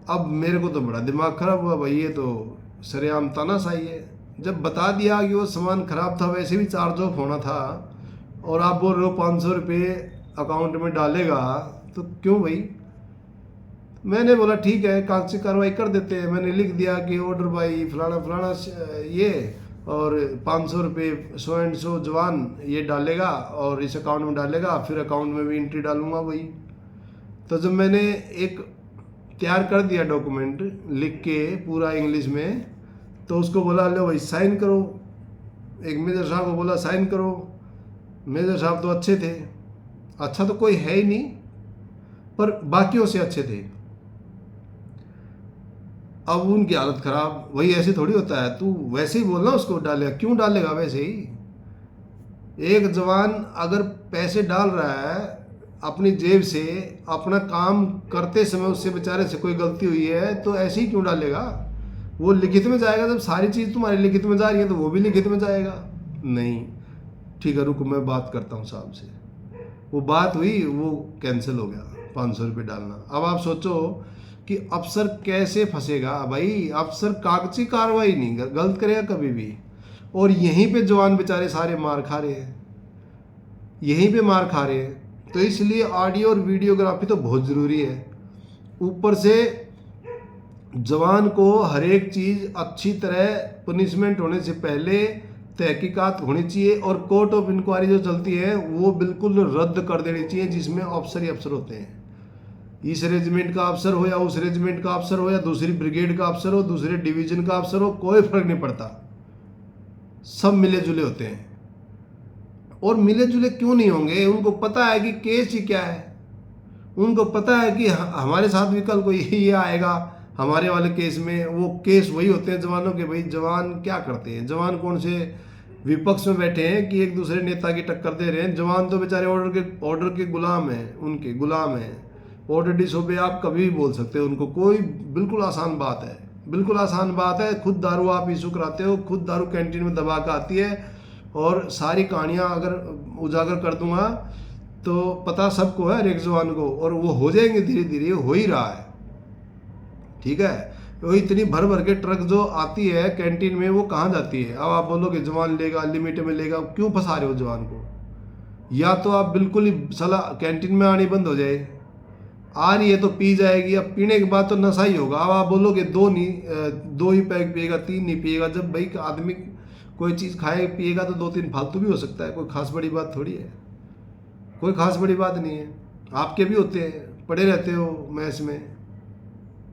अब मेरे को तो बड़ा दिमाग खराब हुआ भाई, ये तो सरेआम तानाशाही है। जब बता दिया कि वो सामान ख़राब था, वैसे भी चार्ज ऑफ होना था, और आप बोल रहे हो 500 रुपये अकाउंट में डालेगा, तो क्यों भाई? मैंने बोला ठीक है, कागजी कार्रवाई कर देते हैं। मैंने लिख दिया कि ऑर्डर बाई फलाना फलाना ये, और 500 रुपये सो एंड सो जवान ये डालेगा और इस अकाउंट में डालेगा, फिर अकाउंट में भी एंट्री डालूंगा वही। तो जब मैंने एक तैयार कर दिया डॉक्यूमेंट लिख के पूरा इंग्लिश में, तो उसको बोला लो भाई साइन करो। एक मेजर साहब को बोला साइन करो। मेजर साहब तो अच्छे थे, अच्छा तो कोई है ही नहीं, पर बाकियों से अच्छे थे। अब उनकी हालत ख़राब। वही ऐसे थोड़ी होता है, तू वैसे ही बोलना उसको डालेगा, क्यों डालेगा वैसे ही। एक जवान अगर पैसे डाल रहा है अपनी जेब से, अपना काम करते समय उससे बेचारे से कोई गलती हुई है, तो ऐसे ही क्यों डालेगा? वो लिखित में जाएगा। जब सारी चीज़ तुम्हारी लिखित में जा रही है तो वो भी लिखित में जाएगा। नहीं, ठीक है रुको, मैं बात करता हूँ साहब से। वो बात हुई, वो कैंसिल हो गया 500 रुपये डालना। अब आप सोचो कि अफसर कैसे फंसेगा भाई। अफसर कागजी कार्रवाई नहीं गलत करेगा कभी भी, और यहीं पे जवान बेचारे सारे मार खा रहे हैं, यहीं पे मार खा रहे हैं। तो इसलिए ऑडियो और वीडियोग्राफी तो बहुत ज़रूरी है। ऊपर से जवान को हर एक चीज़ अच्छी तरह, पनिशमेंट होने से पहले तहकीकात होनी चाहिए, और कोर्ट ऑफ इंक्वायरी जो चलती है वो बिल्कुल रद्द कर देनी चाहिए, जिसमें अफसर ही अफसर होते हैं। इस रेजिमेंट का अफसर हो या उस रेजिमेंट का अफसर हो या दूसरी ब्रिगेड का अफसर हो, दूसरे डिवीजन का अफसर हो, कोई फर्क नहीं पड़ता, सब मिले जुले होते हैं। और मिले जुले क्यों नहीं होंगे? उनको पता है कि केस ही क्या है, उनको पता है कि हमारे साथ भी कल कोई ये आएगा हमारे वाले केस में। वो केस वही होते हैं जवानों के। भाई जवान क्या करते हैं? जवान कौन से विपक्ष में बैठे हैं कि एक दूसरे नेता की टक्कर दे रहे हैं? जवान तो बेचारे ऑर्डर के गुलाम हैं, उनके गुलाम हैं। ऑर्डर डिसोबे आप कभी भी बोल सकते हो उनको, कोई बिल्कुल आसान बात है, बिल्कुल आसान बात है। खुद दारू आप इशू कराते हो, खुद दारू कैंटीन में दबा के आती है, और सारी कहानियाँ अगर उजागर कर दूंगा तो पता सबको है, हर एक जवान को, और वो हो जाएंगे धीरे धीरे, हो ही रहा है। ठीक है, तो इतनी भर भर के ट्रक जो आती है कैंटीन में, वो कहाँ जाती है? अब आप बोलोगे जवान लेगा, लिमिट में लेगा, क्यों फंसा रहे हो जवान को? या तो आप बिल्कुल ही साला कैंटीन में आनी बंद हो जाए, आ रही है तो पी जाएगी। अब पीने के बाद तो नशा ही होगा। अब आप बोलोगे दो ही पैक पिएगा, 3 नहीं पिएगा। जब भाई आदमी कोई चीज़ खाए पिएगा तो 2-3 फालतू भी हो सकता है, कोई खास बड़ी बात थोड़ी है, कोई खास बड़ी बात नहीं है। आपके भी होते हैं, पड़े रहते हो मैस में,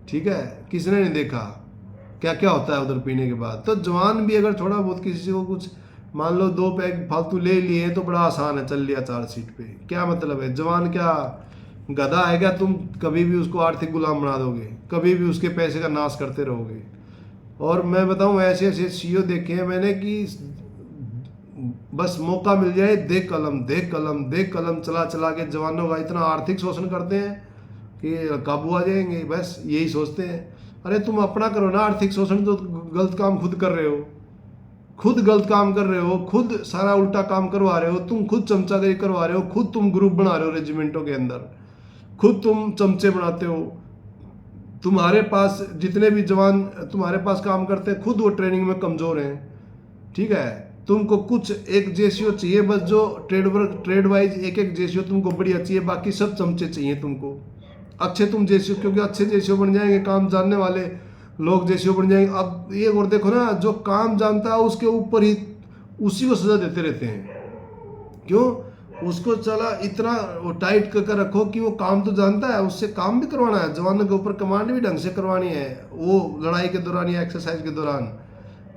ठीक है, किसने नहीं देखा क्या क्या होता है उधर पीने के बाद। तो जवान भी अगर थोड़ा बहुत किसी को कुछ मान लो 2 पैक फालतू ले लिए तो बड़ा आसान है, चल लिया 4 सीट पे, क्या मतलब है? जवान क्या गधा है क्या? तुम कभी भी उसको आर्थिक गुलाम बना दोगे, कभी भी उसके पैसे का नाश करते रहोगे। और मैं बताऊं, ऐसे ऐसे सीईओ देखे हैं मैंने कि बस मौका मिल जाए देख कलम देख कलम देख कलम चला चला के जवानों का इतना आर्थिक शोषण करते हैं कि काबू आ जाएंगे, बस यही सोचते हैं। अरे तुम अपना करो ना आर्थिक शोषण, तो गलत काम खुद कर रहे हो, खुद गलत काम कर रहे हो, खुद सारा उल्टा काम करवा रहे हो, तुम खुद चमचागिरी करवा रहे हो, खुद तुम ग्रुप बना रहे हो रेजिमेंटों के अंदर, खुद तुम चमचे बनाते हो। तुम्हारे पास जितने भी जवान तुम्हारे पास काम करते हैं, खुद वो ट्रेनिंग में कमज़ोर हैं। ठीक है, तुमको कुछ एक जेसीओ चाहिए बस, जो ट्रेड वाइज एक जेसीओ तुमको बढ़िया चाहिए, बाकी सब चमचे चाहिए तुमको अच्छे। तुम जेसीओ, क्योंकि अच्छे जेसीओ बन जाएंगे, काम जानने वाले लोग जेसीओ बन जाएंगे। अब ये और देखो ना, जो काम जानता है उसके ऊपर ही उसी को सजा देते रहते हैं। क्यों? उसको चला इतना वो टाइट कर रखो कि वो काम तो जानता है, उससे काम भी करवाना है, जवानों के ऊपर कमांड भी ढंग से करवानी है, वो लड़ाई के दौरान या एक्सरसाइज के दौरान,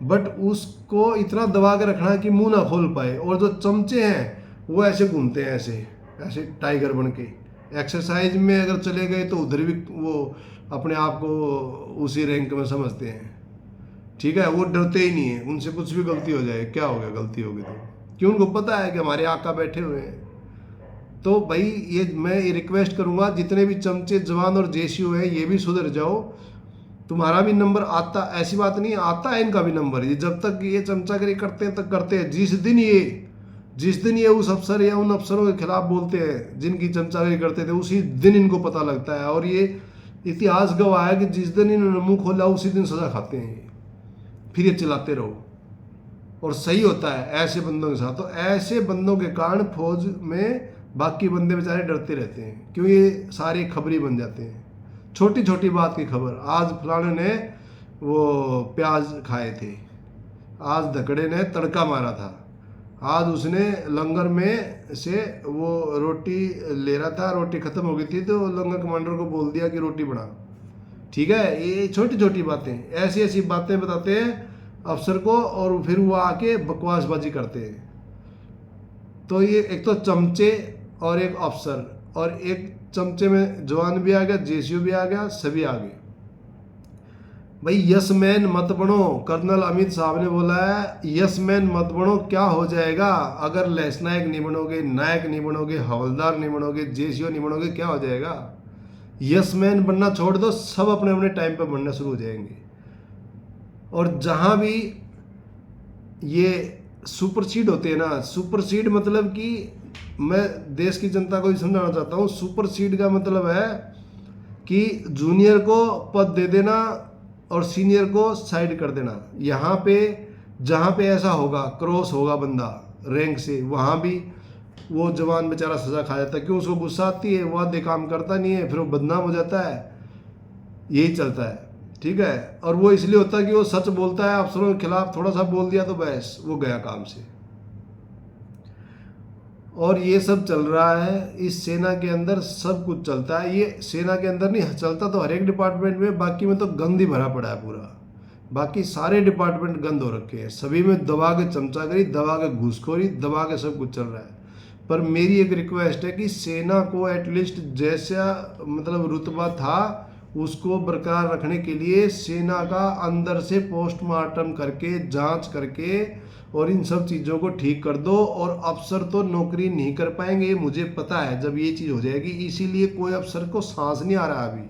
बट उसको इतना दबा के रखना है कि मुंह ना खोल पाए। और जो चमचे हैं वो ऐसे घूमते हैं, ऐसे ऐसे टाइगर बन के। एक्सरसाइज में अगर चले गए तो उधर भी वो अपने आप को उसी रैंक में समझते हैं। ठीक है, वो डरते ही नहीं है, उनसे कुछ भी गलती हो जाए क्या हो गया, गलती होगी तो, क्यों? उनको पता है कि हमारे आका बैठे हुए हैं। तो भाई ये मैं ये रिक्वेस्ट करूंगा, जितने भी चमचे जवान और जेसीओ हैं ये भी सुधर जाओ। तुम्हारा भी नंबर आता, ऐसी बात नहीं आता है इनका भी नंबर, ये जब तक ये चमचागिरी करते हैं तक करते हैं। जिस दिन ये उस अफसर या उन अफसरों के खिलाफ बोलते हैं जिनकी चमचागिरी करते थे, उसी दिन इनको पता लगता है। और ये इतिहास गवाह है कि जिस दिन इन्होंने मुंह खोला उसी दिन सजा खाते हैं। फिर ये चिल्लाते रहो, और सही होता है ऐसे बंदों के साथ। तो ऐसे बंदों के कारण फौज में बाकी बंदे बेचारे डरते रहते हैं, क्यों ये सारे खबरी बन जाते हैं। छोटी छोटी बात की खबर, आज फलाने ने वो प्याज खाए थे, आज धकड़े ने तड़का मारा था, आज उसने लंगर में से वो रोटी ले रहा था, रोटी खत्म हो गई थी तो लंगर कमांडर को बोल दिया कि रोटी बना। ठीक है, ये छोटी छोटी बातें, ऐसी ऐसी बातें बताते हैं अफसर को, और फिर वो आके बकवासबाजी करते हैं। तो ये एक तो चमचे और एक अफसर, और एक चमचे में जवान भी आ गया, जेसीओ भी आ गया, सभी आ गए। भाई यस मैन मत बनो, कर्नल अमित साहब ने बोला है यस मैन मत बनो। क्या हो जाएगा अगर लेफ्टिनेंट नहीं बनोगे, नायक नहीं बनोगे, हवलदार नहीं बनोगे, जेसीओ नहीं बनोगे, क्या हो जाएगा? यस मैन बनना छोड़ दो, सब अपने अपने टाइम पे बनना शुरू हो जाएंगे। और जहां भी ये सुपरसीड होते हैं ना, सुपरसीड मतलब कि मैं देश की जनता को ही समझाना चाहता हूँ, सुपरसीड का मतलब है कि जूनियर को पद दे देना और सीनियर को साइड कर देना। यहाँ पे जहाँ पे ऐसा होगा, क्रॉस होगा बंदा रैंक से, वहाँ भी वो जवान बेचारा सजा खा जाता है। क्यों? उसको गुस्सा आती है, वो आधे काम करता नहीं है, फिर वो बदनाम हो जाता है। यही चलता है, ठीक है। और वो इसलिए होता है कि वो सच बोलता है, अफसरों के खिलाफ थोड़ा सा बोल दिया तो बस वो गया काम से। और ये सब चल रहा है इस सेना के अंदर, सब कुछ चलता है। ये सेना के अंदर नहीं चलता तो हर एक डिपार्टमेंट में, बाकी में तो गंद ही भरा पड़ा है पूरा। बाकी सारे डिपार्टमेंट गंद हो रखे हैं, सभी में दबा के चमचागिरी, दबा के घूसखोरी, दबा के सब कुछ चल रहा है। पर मेरी एक रिक्वेस्ट है कि सेना को एटलीस्ट जैसा मतलब रुतबा था उसको बरकरार रखने के लिए सेना का अंदर से पोस्टमार्टम करके, जांच करके और इन सब चीज़ों को ठीक कर दो। और अफसर तो नौकरी नहीं कर पाएंगे, ये मुझे पता है जब ये चीज़ हो जाएगी। इसीलिए कोई अफसर को सांस नहीं आ रहा अभी।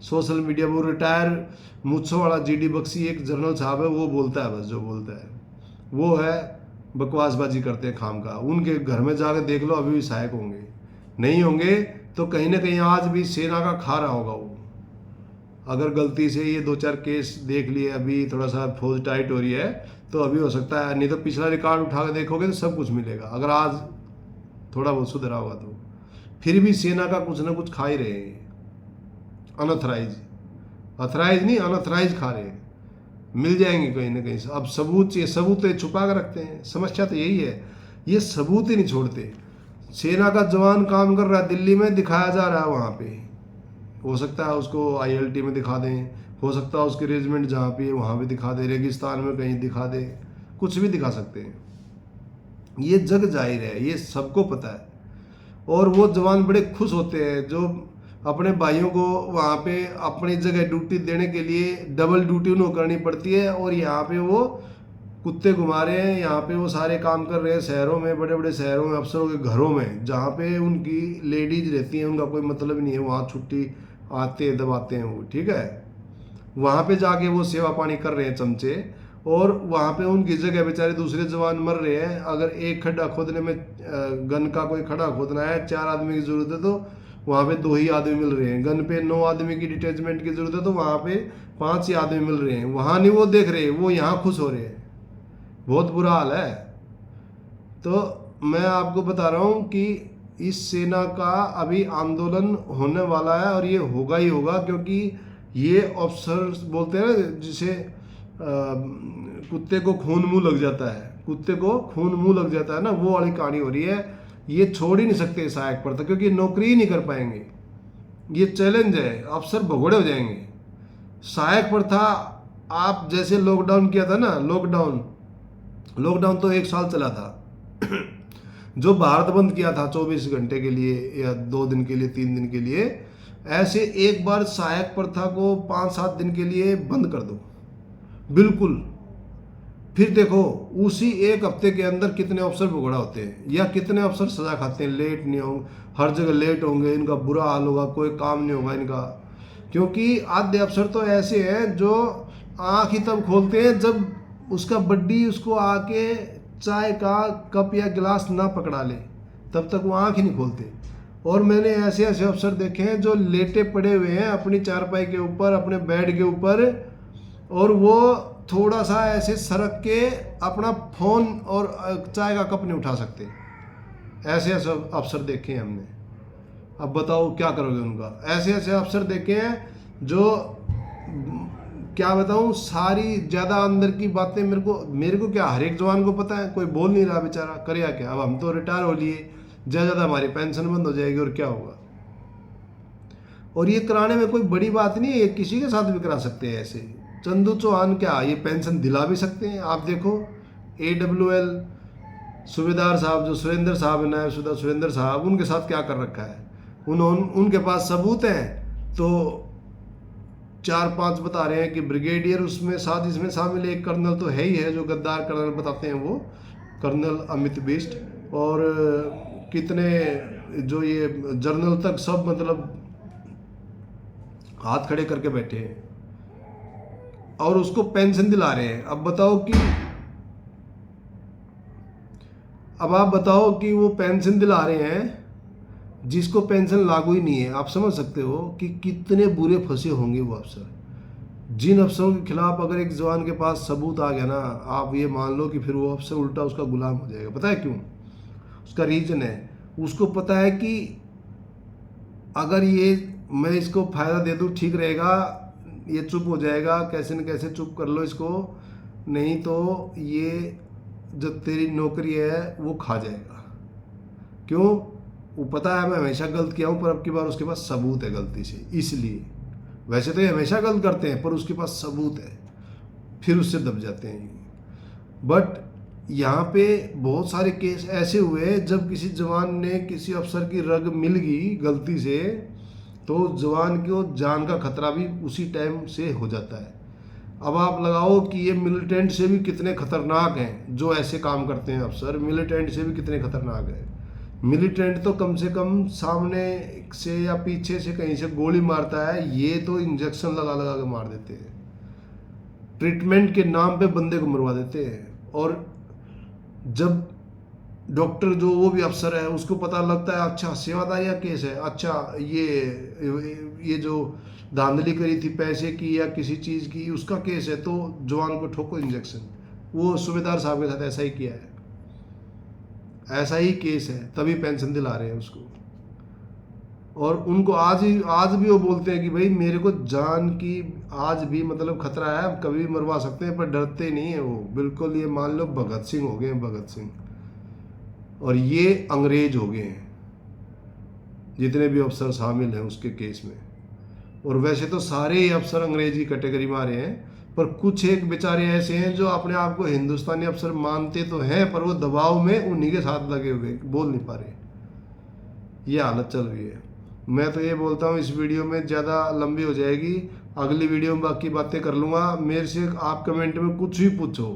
सोशल मीडिया वो रिटायर मुझसे वाला जीडी बख्शी एक जनरल साहब है, वो बोलता है, बस जो बोलता है वो है बकवासबाजी करते हैं खाम का। उनके घर में जाकर देख लो, अभी भी सहायक होंगे, नहीं होंगे तो कहीं ना कहीं आज भी सेना का खा रहा होगा वो। अगर गलती से ये 2-4 केस देख लिए, अभी थोड़ा सा फौज टाइट हो रही है तो अभी हो सकता है, नहीं तो पिछला रिकॉर्ड उठा के देखोगे तो सब कुछ मिलेगा। अगर आज थोड़ा बहुत सुधरा होगा तो फिर भी सेना का कुछ ना कुछ खा ही रहे हैं, अथराइज नहीं, अनअथराइज खा रहे हैं। मिल जाएंगे कहीं ना कहीं। अब सबूत चाहिए, सबूत तो छुपा कर रखते हैं। समस्या तो यही है, ये सबूत ही नहीं छोड़ते। सेना का जवान काम कर रहा है दिल्ली में, दिखाया जा रहा है वहाँ पे, हो सकता है उसको ILT में दिखा दें, हो सकता है उसके रेजिमेंट जहाँ पे है वहाँ भी दिखा दे, रेगिस्तान में कहीं दिखा दे, कुछ भी दिखा सकते हैं। ये जग जाहिर है, ये सबको पता है। और वो जवान बड़े खुश होते हैं जो अपने भाइयों को वहाँ पे अपनी जगह ड्यूटी देने के लिए डबल ड्यूटी उन्हें करनी पड़ती है। और यहाँ पे वो कुत्ते घुमा रहे हैं, यहाँ पे वो सारे काम कर रहे हैं शहरों में, बड़े बड़े शहरों में, अफसरों के घरों में, जहाँ पे उनकी लेडीज रहती हैं, उनका कोई मतलब नहीं है, वहाँ छुट्टी आते दबाते हैं वो, ठीक है। वहाँ पे जाके वो सेवा पानी कर रहे हैं चमचे, और वहाँ पे उनकी जगह बेचारे दूसरे जवान मर रहे हैं। अगर एक खड्डा खोदने में गन का कोई खड्डा खोदना है, 4 आदमी की जरूरत है तो वहाँ पे 2 ही आदमी मिल रहे हैं। गन पे 9 आदमी की डिटैचमेंट की जरूरत है तो वहाँ पे 5 ही आदमी मिल रहे हैं। वहाँ नहीं वो देख रहे, वो यहाँ खुश हो रहे हैं। बहुत बुरा हाल है। तो मैं आपको बता रहा हूँ कि इस सेना का अभी आंदोलन होने वाला है, और ये होगा ही होगा, क्योंकि ये अफसर बोलते हैं ना, जिसे कुत्ते को खून मुंह लग जाता है, कुत्ते को खून मुंह लग जाता है ना, वो वाली कहानी हो रही है। ये छोड़ ही नहीं सकते सहायक प्रथा, क्योंकि नौकरी ही नहीं कर पाएंगे। ये चैलेंज है, अफसर भगोड़े हो जाएंगे। सहायक प्रथा आप जैसे लॉकडाउन किया था ना, लॉकडाउन तो 1 साल चला था जो भारत बंद किया था 24 घंटे के लिए या 2 दिन के लिए, 3 दिन के लिए, ऐसे एक बार सहायक प्रथा को 5-7 दिन के लिए बंद कर दो बिल्कुल। फिर देखो उसी एक हफ्ते के अंदर कितने अफसर भुगड़ा होते हैं या कितने अफसर सजा खाते हैं, लेट नहीं होंगे, हर जगह लेट होंगे, इनका बुरा हाल होगा, कोई काम नहीं होगा इनका। क्योंकि आधे अफसर तो ऐसे हैं जो आँख ही तब खोलते हैं जब उसका बड्डी उसको आके चाय का कप या गिलास ना पकड़ा ले, तब तक वो आँख ही नहीं खोलते। और मैंने ऐसे ऐसे अफसर देखे हैं जो लेटे पड़े हुए हैं अपनी चारपाई के ऊपर, अपने बेड के ऊपर, और वो थोड़ा सा ऐसे सरक के अपना फ़ोन और चाय का कप नहीं उठा सकते। ऐसे ऐसे अफसर देखे हैं हमने। अब बताओ क्या करोगे उनका। ऐसे ऐसे अफसर देखे हैं जो क्या बताऊं, सारी ज़्यादा अंदर की बातें मेरे को क्या, हर एक जवान को पता है, कोई बोल नहीं रहा बेचारा, करे क्या। अब हम तो रिटायर हो लिए, ज़्यादा हमारी पेंशन बंद हो जाएगी और क्या होगा। और ये कराने में कोई बड़ी बात नहीं है, ये किसी के साथ भी करा सकते हैं। ऐसे चंदू चौहान क्या ये पेंशन दिला भी सकते हैं। आप देखो AWL सूबेदार साहब, जो सुरेंद्र साहब है, नायब सूबेदार सुरेंद्र साहब, उनके साथ क्या कर रखा है उनके पास सबूत हैं। तो 4-5 बता रहे हैं कि ब्रिगेडियर उसमें साथ इसमें शामिल, एक कर्नल तो है ही है जो गद्दार कर्नल बताते हैं, वो कर्नल अमित बिष्ट, और कितने जो ये जर्नल तक सब मतलब हाथ खड़े करके बैठे हैं और उसको पेंशन दिला रहे हैं। अब आप बताओ कि वो पेंशन दिला रहे हैं जिसको पेंशन लागू ही नहीं है। आप समझ सकते हो कि कितने बुरे फंसे होंगे वो अफसर। जिन अफसरों के खिलाफ अगर एक जवान के पास सबूत आ गया ना, आप ये मान लो कि फिर वो अफसर उल्टा उसका गुलाम हो जाएगा। पता है क्यों? उसका रीजन है, उसको पता है कि अगर ये मैं इसको फ़ायदा दे दूँ ठीक रहेगा, ये चुप हो जाएगा, कैसे न कैसे चुप कर लो इसको, नहीं तो ये जो तेरी नौकरी है वो खा जाएगा। क्यों? वो पता है मैं हमेशा गलत किया हूँ, पर अब की बार उसके पास सबूत है गलती से, इसलिए। वैसे तो ये हमेशा गलत करते हैं, पर उसके पास सबूत है, फिर उससे दब जाते हैं। बट यहाँ पे बहुत सारे केस ऐसे हुए जब किसी जवान ने किसी अफसर की रग मिल गई गलती से, तो जवान को जान का खतरा भी उसी टाइम से हो जाता है। अब आप लगाओ कि ये मिलिटेंट से भी कितने खतरनाक हैं जो ऐसे काम करते हैं अफसर, मिलिटेंट से भी कितने खतरनाक हैं। मिलिटेंट तो कम से कम सामने से या पीछे से कहीं से गोली मारता है, ये तो इंजेक्शन लगा लगा के मार देते हैं, ट्रीटमेंट के नाम पे बंदे को मरवा देते हैं। और जब डॉक्टर जो वो भी अफसर है उसको पता लगता है अच्छा सेवादारिया केस है, अच्छा ये जो धांधली करी थी पैसे की या किसी चीज़ की उसका केस है, तो जवान को ठोको इंजेक्शन। वो सूबेदार साहब के साथ ऐसा ही किया है, ऐसा ही केस है, तभी पेंशन दिला रहे हैं उसको। और उनको आज भी वो बोलते हैं कि भाई मेरे को जान की आज भी मतलब खतरा है, कभी भी मरवा सकते हैं, पर डरते नहीं है वो बिल्कुल। ये मान लो भगत सिंह हो गए हैं, भगत सिंह, और ये अंग्रेज हो गए हैं जितने भी अफसर शामिल हैं उसके केस में। और वैसे तो सारे ही अफसर अंग्रेजी कैटेगरी में आ रहे हैं, पर कुछ एक बेचारे ऐसे हैं जो अपने आप को हिंदुस्तानी अफसर मानते तो हैं, पर वो दबाव में उन्हीं के साथ लगे हुए बोल नहीं पा रहे। ये हालत चल रही है। मैं तो ये बोलता हूँ इस वीडियो में ज़्यादा लंबी हो जाएगी, अगली वीडियो में बाकी बातें कर लूँगा। मेरे से आप कमेंट में कुछ भी पूछो,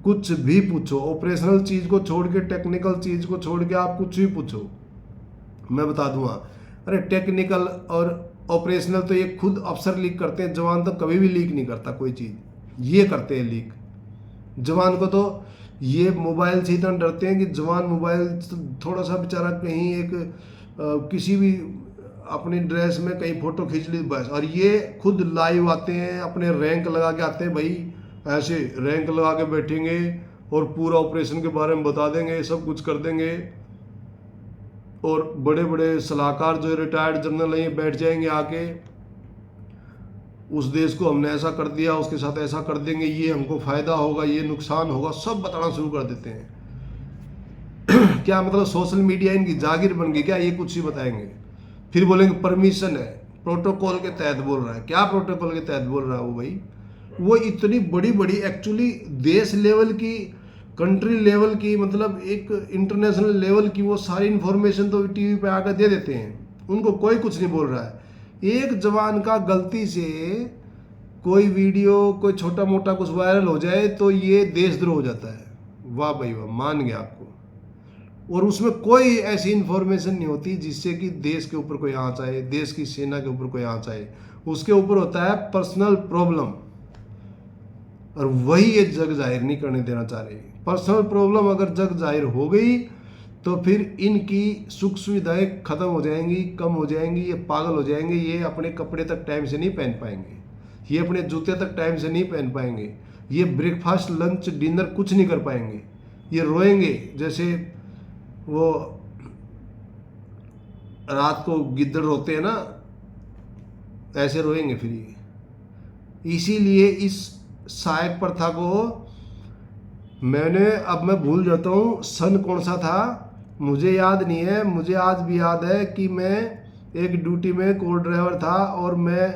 कुछ भी पूछो, ऑपरेशनल चीज़ को छोड़ के, टेक्निकल चीज़ को छोड़ के आप कुछ भी पूछो, मैं बता दूंगा। अरे टेक्निकल और ऑपरेशनल तो ये खुद अफसर लीक करते हैं, जवान तो कभी भी लीक नहीं करता कोई चीज़, ये करते हैं लीक। जवान को तो ये मोबाइल से इतना डरते हैं कि जवान मोबाइल थोड़ा सा बेचारा कहीं एक किसी भी अपनी ड्रेस में कहीं फ़ोटो खींच ली बस, और ये खुद लाइव आते हैं, अपने रैंक लगा के आते हैं। भाई ऐसे रैंक लगा के बैठेंगे और पूरा ऑपरेशन के बारे में बता देंगे, सब कुछ कर देंगे। और बड़े बड़े सलाहकार जो रिटायर्ड जनरल हैं ये बैठ जाएंगे आके, उस देश को हमने ऐसा कर दिया, उसके साथ ऐसा कर देंगे, ये हमको फ़ायदा होगा, ये नुकसान होगा, सब बताना शुरू कर देते हैं। क्या मतलब सोशल मीडिया इनकी जागीर बन गई क्या? ये कुछ ही बताएंगे, फिर बोलेंगे परमिशन है, प्रोटोकॉल के तहत बोल रहा है। क्या प्रोटोकॉल के तहत बोल रहा है वो भाई? वो इतनी बड़ी बड़ी एक्चुअली देश लेवल की, कंट्री लेवल की, मतलब एक इंटरनेशनल लेवल की वो सारी इन्फॉर्मेशन तो टीवी पे आकर दे देते हैं, उनको कोई कुछ नहीं बोल रहा है। एक जवान का गलती से कोई वीडियो कोई छोटा मोटा कुछ वायरल हो जाए तो ये देशद्रोह हो जाता है। वाह भाई वाह, मान गया आपको। और उसमें कोई ऐसी इन्फॉर्मेशन नहीं होती जिससे कि देश के ऊपर कोई आँच आए, देश की सेना के ऊपर कोई आँच आए। उसके ऊपर होता है पर्सनल प्रॉब्लम, और वही ये जग जाहिर नहीं करने देना चाह रहे। पर्सनल प्रॉब्लम अगर जग जाहिर हो गई तो फिर इनकी सुख सुविधाएं खत्म हो जाएंगी, कम हो जाएंगी, ये पागल हो जाएंगे। ये अपने कपड़े तक टाइम से नहीं पहन पाएंगे, ये अपने जूते तक टाइम से नहीं पहन पाएंगे, ये ब्रेकफास्ट लंच डिनर कुछ नहीं कर पाएंगे। ये रोएंगे जैसे वो रात को गिद्दड़ रोते हैं ना, ऐसे रोएंगे फिर ये। इसीलिए इस सहायक प्रथा को मैंने, अब मैं भूल जाता हूँ सन कौन सा था, मुझे याद नहीं है। मुझे आज भी याद है कि मैं एक ड्यूटी में को ड्राइवर था और मैं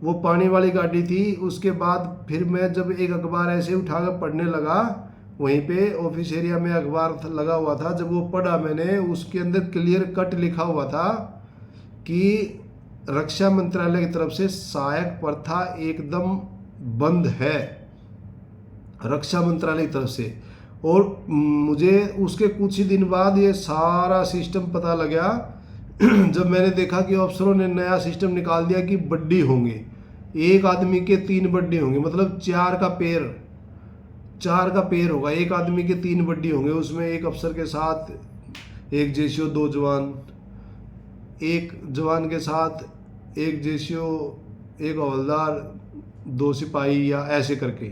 वो पानी वाली गाड़ी थी। उसके बाद फिर मैं जब एक अखबार ऐसे उठा कर पढ़ने लगा, वहीं पे ऑफिस एरिया में अखबार लगा हुआ था। जब वो पढ़ा मैंने, उसके अंदर क्लियर कट लिखा हुआ था कि रक्षा मंत्रालय की तरफ से सहायक प्रथा एकदम बंद है, रक्षा मंत्रालय की तरफ से। और मुझे उसके कुछ ही दिन बाद ये सारा सिस्टम पता लगा जब मैंने देखा कि अफसरों ने नया सिस्टम निकाल दिया कि बड्डी होंगे, एक आदमी के 3 बड्डी होंगे, मतलब 4 का पेयर होगा, एक आदमी के 3 बड्डी होंगे। उसमें एक अफसर के साथ एक जेसीओ, 2 जवान, एक जवान के साथ एक जेसीओ, एक हवलदार, 2 सिपाही, या ऐसे करके,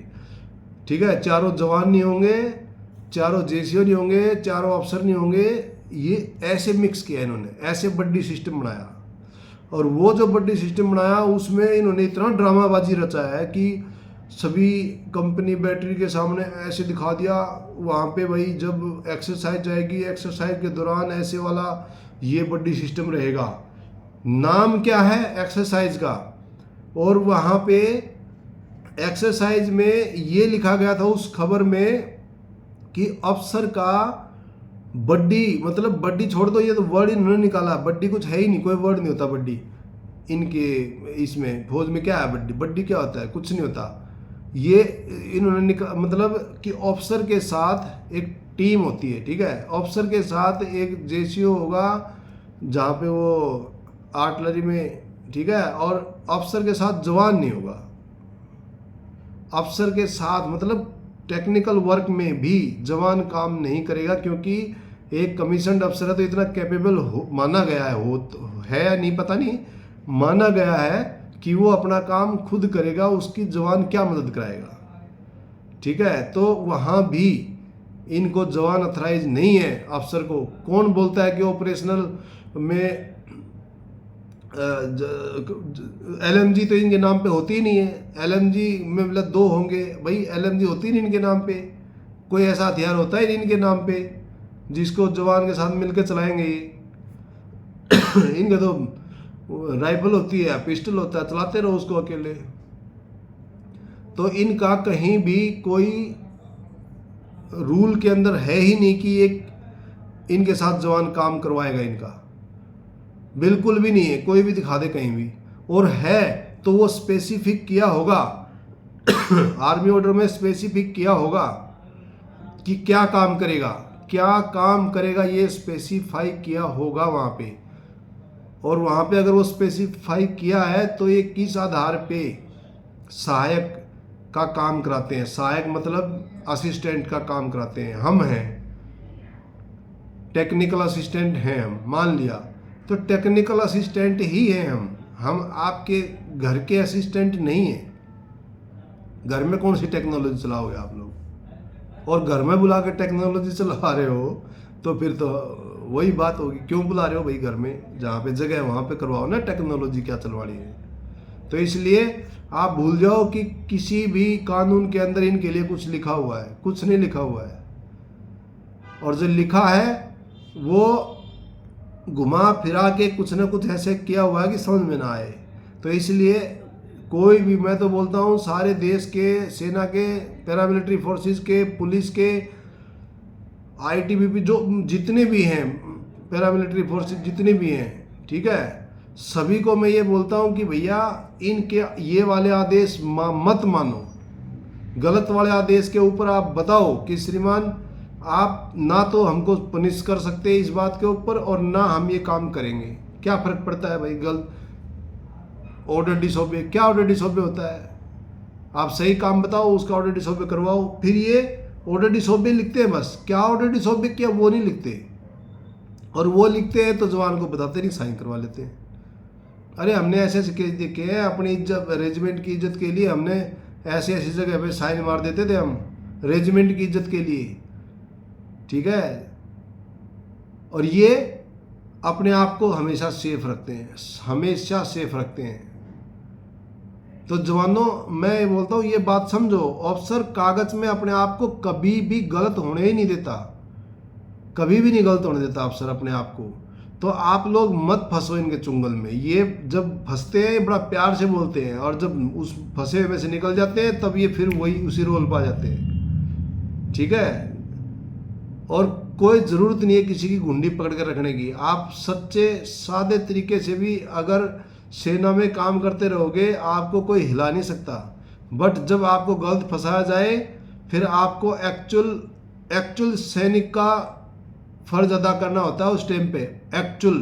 ठीक है। चारों जवान नहीं होंगे, चारों जेसीओ नहीं होंगे, चारों अफसर नहीं होंगे। ये ऐसे मिक्स किया इन्होंने, ऐसे बड्डी सिस्टम बनाया। और वो जो बड्डी सिस्टम बनाया उसमें इन्होंने इतना ड्रामाबाजी रचाया है कि सभी कंपनी बैटरी के सामने ऐसे दिखा दिया। वहाँ पे भाई जब एक्सरसाइज जाएगी, एक्सरसाइज के दौरान ऐसे वाला ये बड्डी सिस्टम रहेगा। नाम क्या है एक्सरसाइज का, और वहाँ पे एक्सरसाइज में ये लिखा गया था उस खबर में कि अफसर का बड्डी, मतलब बड्डी छोड़ दो, ये तो वर्ड इन्होंने निकाला, बड्डी कुछ है ही नहीं, कोई वर्ड नहीं होता बड्डी इनके इसमें। फौज में क्या है बड्डी, बड्डी क्या होता है, कुछ नहीं होता। ये इन्होंने मतलब कि अफसर के साथ एक टीम होती है, ठीक है। अफसर के साथ एक जेसीओ होगा जहाँ पे वो आर्टिलरी में, ठीक है, और अफसर के साथ जवान नहीं होगा। अफसर के साथ मतलब टेक्निकल वर्क में भी जवान काम नहीं करेगा, क्योंकि एक कमीशन्ड अफसर है तो इतना कैपेबल माना गया है, है या नहीं पता नहीं, माना गया है कि वो अपना काम खुद करेगा, उसकी जवान क्या मदद कराएगा, ठीक है। तो वहाँ भी इनको जवान अथराइज नहीं है अफसर को। कौन बोलता है कि ऑपरेशनल में LMG तो इनके नाम पे होती ही नहीं है। LMG में मतलब 2 होंगे भाई, LMG होती नहीं इनके नाम पे। कोई ऐसा हथियार होता ही नहीं इनके नाम पे जिसको जवान के साथ मिलकर चलाएंगे ये इनके तो राइफल होती है, पिस्टल होता है, चलाते रहो उसको अकेले। तो इनका कहीं भी कोई रूल के अंदर है ही नहीं कि एक इनके साथ जवान काम करवाएगा, इनका बिल्कुल भी नहीं है। कोई भी दिखा दे कहीं भी, और है तो वो स्पेसिफिक किया होगा आर्मी ऑर्डर में स्पेसिफिक किया होगा कि क्या काम करेगा, क्या काम करेगा, ये स्पेसिफाई किया होगा वहाँ पे। और वहाँ पे अगर वो स्पेसिफाई किया है तो ये किस आधार पे सहायक का काम कराते हैं। सहायक मतलब असिस्टेंट का काम कराते हैं। हम हैं टेक्निकल असिस्टेंट हैं, हम मान लिया तो टेक्निकल असिस्टेंट ही हैं हम आपके घर के असिस्टेंट नहीं हैं। घर में कौन सी टेक्नोलॉजी चलाओगे आप लोग, और घर में बुला के टेक्नोलॉजी चला रहे हो तो फिर तो वही बात होगी, क्यों बुला रहे हो भाई घर में, जहाँ पे जगह है वहाँ पे करवाओ ना टेक्नोलॉजी क्या चलवानी है। तो इसलिए आप भूल जाओ कि किसी भी कानून के अंदर इनके लिए कुछ लिखा हुआ है, कुछ नहीं लिखा हुआ है। और जो लिखा है वो घुमा फिरा के कुछ ना कुछ ऐसे किया हुआ है कि समझ में ना आए। तो इसलिए कोई भी, मैं तो बोलता हूँ सारे देश के, सेना के, पैरामिलिट्री फोर्सेस के, पुलिस के, ITBP जो जितने भी हैं पैरामिलिट्री फोर्सेस जितने भी हैं, ठीक है, सभी को मैं ये बोलता हूँ कि भैया इनके ये वाले आदेश मत मानो। गलत वाले आदेश के ऊपर आप बताओ कि श्रीमान आप ना तो हमको पनिश कर सकते इस बात के ऊपर और ना हम ये काम करेंगे। क्या फ़र्क पड़ता है भाई? गलत ऑर्डर डिसोबे, क्या ऑर्डर डिसोबे होता है? आप सही काम बताओ, उसका ऑर्डर डिसोबे करवाओ। फिर ये ऑर्डर डिसोबे लिखते हैं बस, क्या ऑर्डर डिसोबे किया वो नहीं लिखते, और वो लिखते हैं तो जवान को बताते नहीं, साइन करवा लेते हैं। अरे हमने ऐसे ऐसे केस देखे हैं, अपनी इज्जत, रेजिमेंट की इज्जत के लिए हमने ऐसी ऐसी जगह पे साइन मार देते थे हम, रेजिमेंट की इज्जत के लिए, ठीक है। और ये अपने आप को हमेशा सेफ रखते हैं, हमेशा सेफ रखते हैं। तो जवानों, मैं ये बोलता हूँ ये बात समझो, ऑफिसर कागज में अपने आप को कभी भी गलत होने ही नहीं देता, कभी भी नहीं गलत होने देता अफसर अपने आप को। तो आप लोग मत फंसो इनके चुंगल में। ये जब फंसते हैं बड़ा प्यार से बोलते हैं, और जब उस फंसे में से निकल जाते हैं तब ये फिर वही उसी रोल पा जाते हैं, ठीक है। और कोई ज़रूरत नहीं है किसी की घुंडी पकड़ कर रखने की। आप सच्चे सादे तरीके से भी अगर सेना में काम करते रहोगे आपको कोई हिला नहीं सकता। बट जब आपको गलत फंसाया जाए फिर आपको एक्चुअल सैनिक का फर्ज अदा करना होता है उस टाइम पे, एक्चुअल,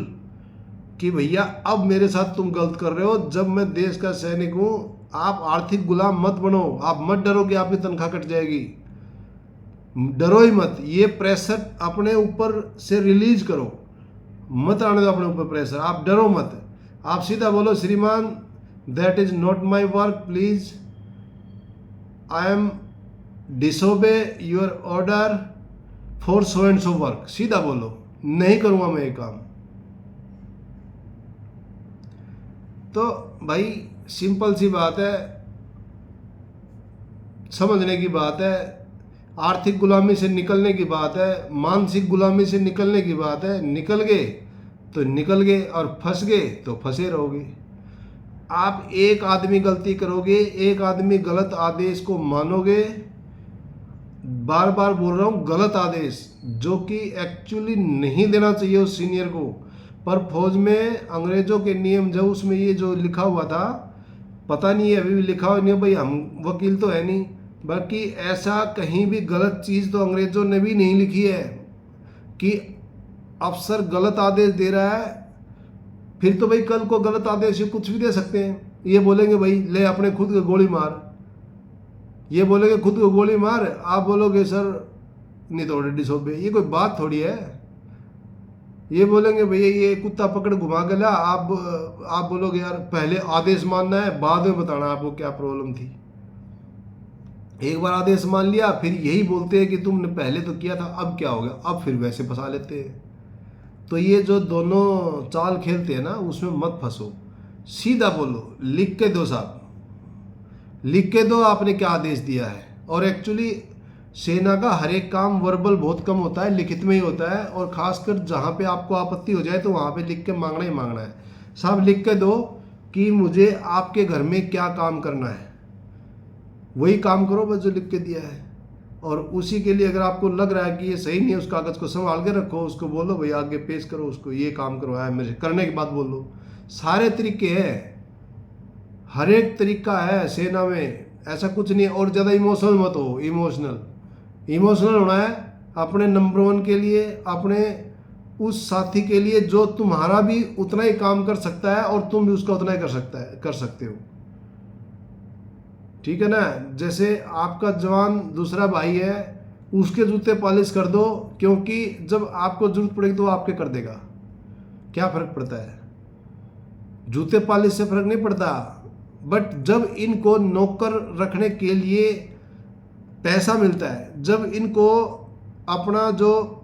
कि भैया अब मेरे साथ तुम गलत कर रहे हो, जब मैं देश का सैनिक हूँ। आप आर्थिक गुलाम मत बनो, आप मत डरो कि आपकी तनख्वाह कट जाएगी, डरो ही मत। ये प्रेशर अपने ऊपर से रिलीज करो, मत आने दो अपने ऊपर प्रेशर, आप डरो मत। आप सीधा बोलो, श्रीमान that is not my work, please I am disobey your order for so and so work. सीधा बोलो, नहीं करूंगा मैं ये काम। तो भाई सिंपल सी बात है, समझने की बात है। आर्थिक गुलामी से निकलने की बात है, मानसिक गुलामी से निकलने की बात है। निकल गए तो निकल गए, और फंस गए तो फंसे रहोगे। आप एक आदमी गलती करोगे, एक आदमी गलत आदेश को मानोगे, बार बार बोल रहा हूँ गलत आदेश, जो कि एक्चुअली नहीं देना चाहिए उस सीनियर को। पर फौज में अंग्रेजों के नियम जो उसमें ये जो लिखा हुआ था, पता नहीं है अभी भी लिखा हुआ नहीं है भाई, हम वकील तो है नहीं, बाकी ऐसा कहीं भी गलत चीज़ तो अंग्रेजों ने भी नहीं लिखी है कि अफसर गलत आदेश दे रहा है। फिर तो भाई कल को गलत आदेश कुछ भी दे सकते हैं। ये बोलेंगे भाई ले अपने खुद को गोली मार, ये बोलेंगे खुद को गोली मार, आप बोलोगे सर नहीं तो डिसोबे, ये कोई बात थोड़ी है। ये बोलेंगे भैया ये कुत्ता पकड़ घुमा के ला, आप बोलोगे यार पहले आदेश मानना है बाद में बताना आपको क्या प्रॉब्लम थी। एक बार आदेश मान लिया फिर यही बोलते हैं कि तुमने पहले तो किया था, अब क्या हो गया, अब फिर वैसे फंसा लेते हैं। तो ये जो दोनों चाल खेलते हैं ना उसमें मत फंसो, सीधा बोलो, लिख के दो साहब, लिख के दो आपने क्या आदेश दिया है। और एक्चुअली सेना का हर एक काम वर्बल बहुत कम होता है, लिखित में ही होता है। और खासकर जहाँ पे आपको आपत्ति हो जाए तो वहाँ पे लिख के मांगना ही मांगना है। साहब लिख के दो कि मुझे आपके घर में क्या काम करना है, वही काम करो बस जो लिख के दिया है। और उसी के लिए अगर आपको लग रहा है कि ये सही नहीं है, उस कागज़ को संभाल के रखो, उसको बोलो भाई आगे पेश करो, उसको ये काम करवाया मेरे, करने के बाद बोलो। सारे तरीके हैं, हर एक तरीका है सेना में, ऐसा कुछ नहीं है। और ज़्यादा इमोशनल मत हो, इमोशनल होना है अपने नंबर 1 के लिए, अपने उस साथी के लिए जो तुम्हारा भी उतना ही काम कर सकता है और तुम भी उसका उतना ही कर सकते हो, ठीक है ना। जैसे आपका जवान दूसरा भाई है, उसके जूते पॉलिश कर दो, क्योंकि जब आपको जरूरत पड़ेगी तो वो आपके कर देगा। क्या फ़र्क पड़ता है, जूते पॉलिश से फ़र्क नहीं पड़ता। बट जब इनको नौकर रखने के लिए पैसा मिलता है, जब इनको अपना जो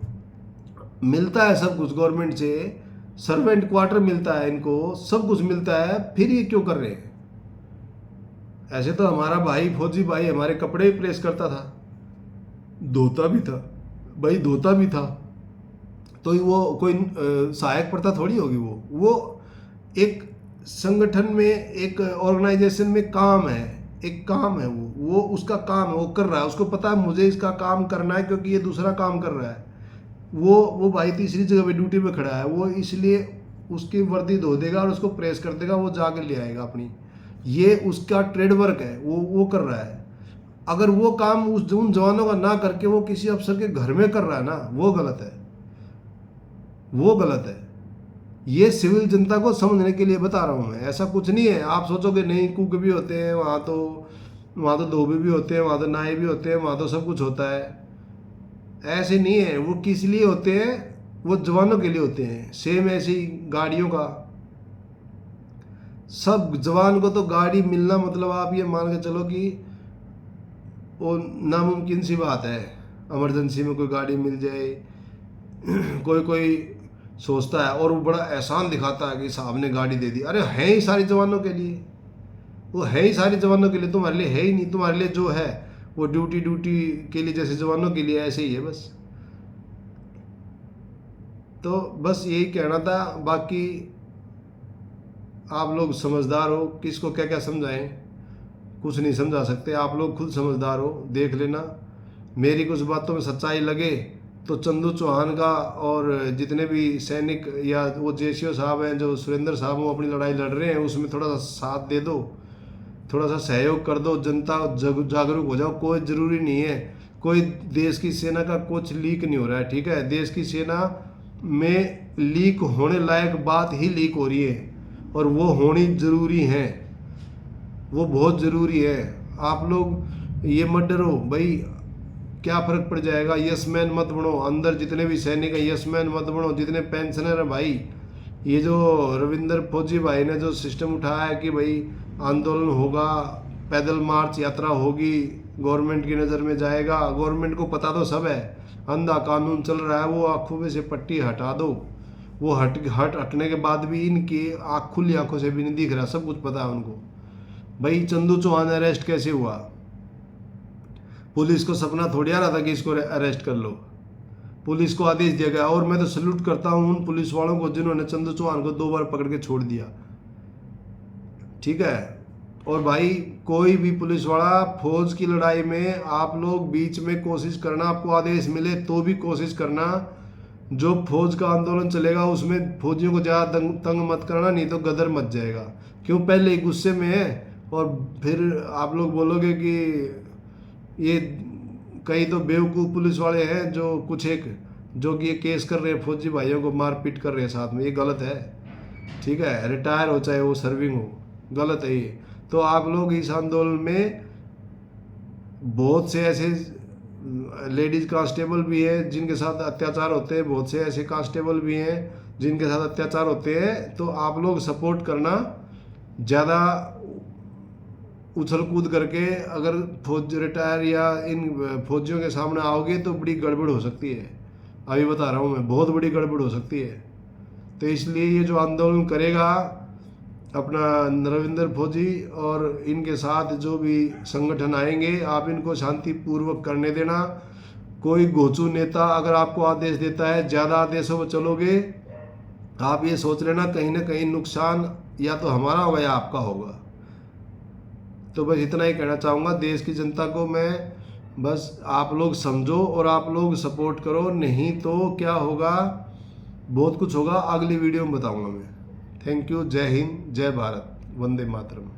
मिलता है सब कुछ गवर्नमेंट से, सर्वेंट क्वार्टर मिलता है, इनको सब कुछ मिलता है, फिर ये क्यों कर रहे हैं। ऐसे तो हमारा भाई फौजी भाई हमारे कपड़े ही प्रेस करता था, धोता भी था भाई, धोता भी था, तो वो कोई सहायक पड़ता थोड़ी होगी। वो एक संगठन में, एक ऑर्गेनाइजेशन में काम है, एक काम है, वो उसका काम है, वो कर रहा है, उसको पता है मुझे इसका काम करना है क्योंकि ये दूसरा काम कर रहा है। वो भाई तीसरी जगह पे ड्यूटी पे खड़ा है, वो इसलिए उसकी वर्दी धो देगा और उसको प्रेस कर देगा, वो जाके ले आएगा अपनी। ये उसका ट्रेड वर्क है, वो कर रहा है। अगर वो काम उन जवानों का ना करके वो किसी अफसर के घर में कर रहा है ना, वो गलत है, वो गलत है। ये सिविल जनता को समझने के लिए बता रहा हूँ मैं, ऐसा कुछ नहीं है। आप सोचोगे नहीं कुक भी होते हैं वहाँ तो धोबी भी होते हैं, वहाँ तो नाई भी होते हैं, वहाँ तो सब कुछ होता है। ऐसे नहीं है। वो किस लिए होते हैं? वो जवानों के लिए होते हैं। सेम ऐसी गाड़ियों का, सब जवान को तो गाड़ी मिलना मतलब आप ये मान के चलो कि वो नामुमकिन सी बात है। इमरजेंसी में कोई गाड़ी मिल जाए, कोई सोचता है और वो बड़ा एहसान दिखाता है कि साहब ने गाड़ी दे दी। अरे है ही सारी जवानों के लिए, वो है ही सारी जवानों के लिए, तुम्हारे लिए है ही नहीं। तुम्हारे लिए जो है वो ड्यूटी के लिए, जैसे जवानों के लिए ऐसे ही है बस। तो बस यही कहना था। बाकी आप लोग समझदार हो, किसको क्या क्या समझाएं, कुछ नहीं समझा सकते। आप लोग खुद समझदार हो, देख लेना। मेरी कुछ बातों में सच्चाई लगे तो चंदू चौहान का और जितने भी सैनिक या वो जेसीओ साहब हैं, जो सुरेंद्र साहब वो अपनी लड़ाई लड़ रहे हैं, उसमें थोड़ा सा साथ दे दो, थोड़ा सा सहयोग कर दो। जनता जागरूक हो जाओ। कोई ज़रूरी नहीं है, कोई देश की सेना का कुछ लीक नहीं हो रहा है, ठीक है। देश की सेना में लीक होने लायक बात ही लीक हो रही है और वो होनी ज़रूरी है, वो बहुत ज़रूरी है। आप लोग ये मत डरो भाई, क्या फ़र्क पड़ जाएगा। यस मैन मत बनो। अंदर जितने भी सैनिक हैं यस मैन मत बनो। जितने पेंशनर हैं भाई, ये जो रविंदर फौजी भाई ने जो सिस्टम उठाया है कि भाई आंदोलन होगा, पैदल मार्च यात्रा होगी, गवर्नमेंट की नज़र में जाएगा। गवर्नमेंट को पता तो सब है, अंधा कानून चल रहा है। वो आँखों में से पट्टी हटा दो। वो हटने के बाद भी इनकी खुली आँखों से भी नहीं दिख रहा, सब कुछ पता है उनको। भाई चंदू चौहान अरेस्ट कैसे हुआ? पुलिस को सपना थोड़ी आ रहा था कि इसको अरेस्ट कर लो। पुलिस को आदेश दिया गया और मैं तो सल्यूट करता हूँ उन पुलिस वालों को जिन्होंने चंदू चौहान को 2 बार पकड़ के छोड़ दिया, ठीक है। और भाई कोई भी पुलिस वाला फौज की लड़ाई में आप लोग बीच में कोशिश करना, आपको आदेश मिले तो भी कोशिश करना, जो फौज का आंदोलन चलेगा उसमें फौजियों को ज़्यादा तंग मत करना, नहीं तो गदर मच जाएगा। क्यों? पहले ही गुस्से में है और फिर आप लोग बोलोगे कि ये कई तो बेवकूफ़ पुलिस वाले हैं जो कुछ एक जो कि ये केस कर रहे हैं, फौजी भाइयों को मारपीट कर रहे हैं साथ में। ये गलत है, ठीक है। रिटायर हो चाहे वो सर्विंग हो, गलत है ये। तो आप लोग इस आंदोलन में बहुत से ऐसे लेडीज़ कांस्टेबल भी हैं जिनके साथ अत्याचार होते हैं, बहुत से ऐसे कांस्टेबल भी हैं जिनके साथ अत्याचार होते हैं। तो आप लोग सपोर्ट करना, ज़्यादा उछल कूद करके अगर फौज रिटायर या इन फौजियों के सामने आओगे तो बड़ी गड़बड़ हो सकती है। अभी बता रहा हूँ मैं, बहुत बड़ी गड़बड़ हो सकती है। तो इसलिए ये जो आंदोलन करेगा अपना रविंदर फौजी और इनके साथ जो भी संगठन आएंगे, आप इनको शांतिपूर्वक करने देना। कोई घोचू नेता अगर आपको आदेश देता है, ज़्यादा आदेशों पर चलोगे, आप ये सोच लेना कहीं ना कहीं नुकसान या तो हमारा होगा या आपका होगा। तो बस इतना ही कहना चाहूँगा देश की जनता को मैं, बस आप लोग समझो और आप लोग सपोर्ट करो, नहीं तो क्या होगा, बहुत कुछ होगा। अगली वीडियो में बताऊँगा मैं। Thank you. जय हिंद, जय भारत, वंदे मातरम।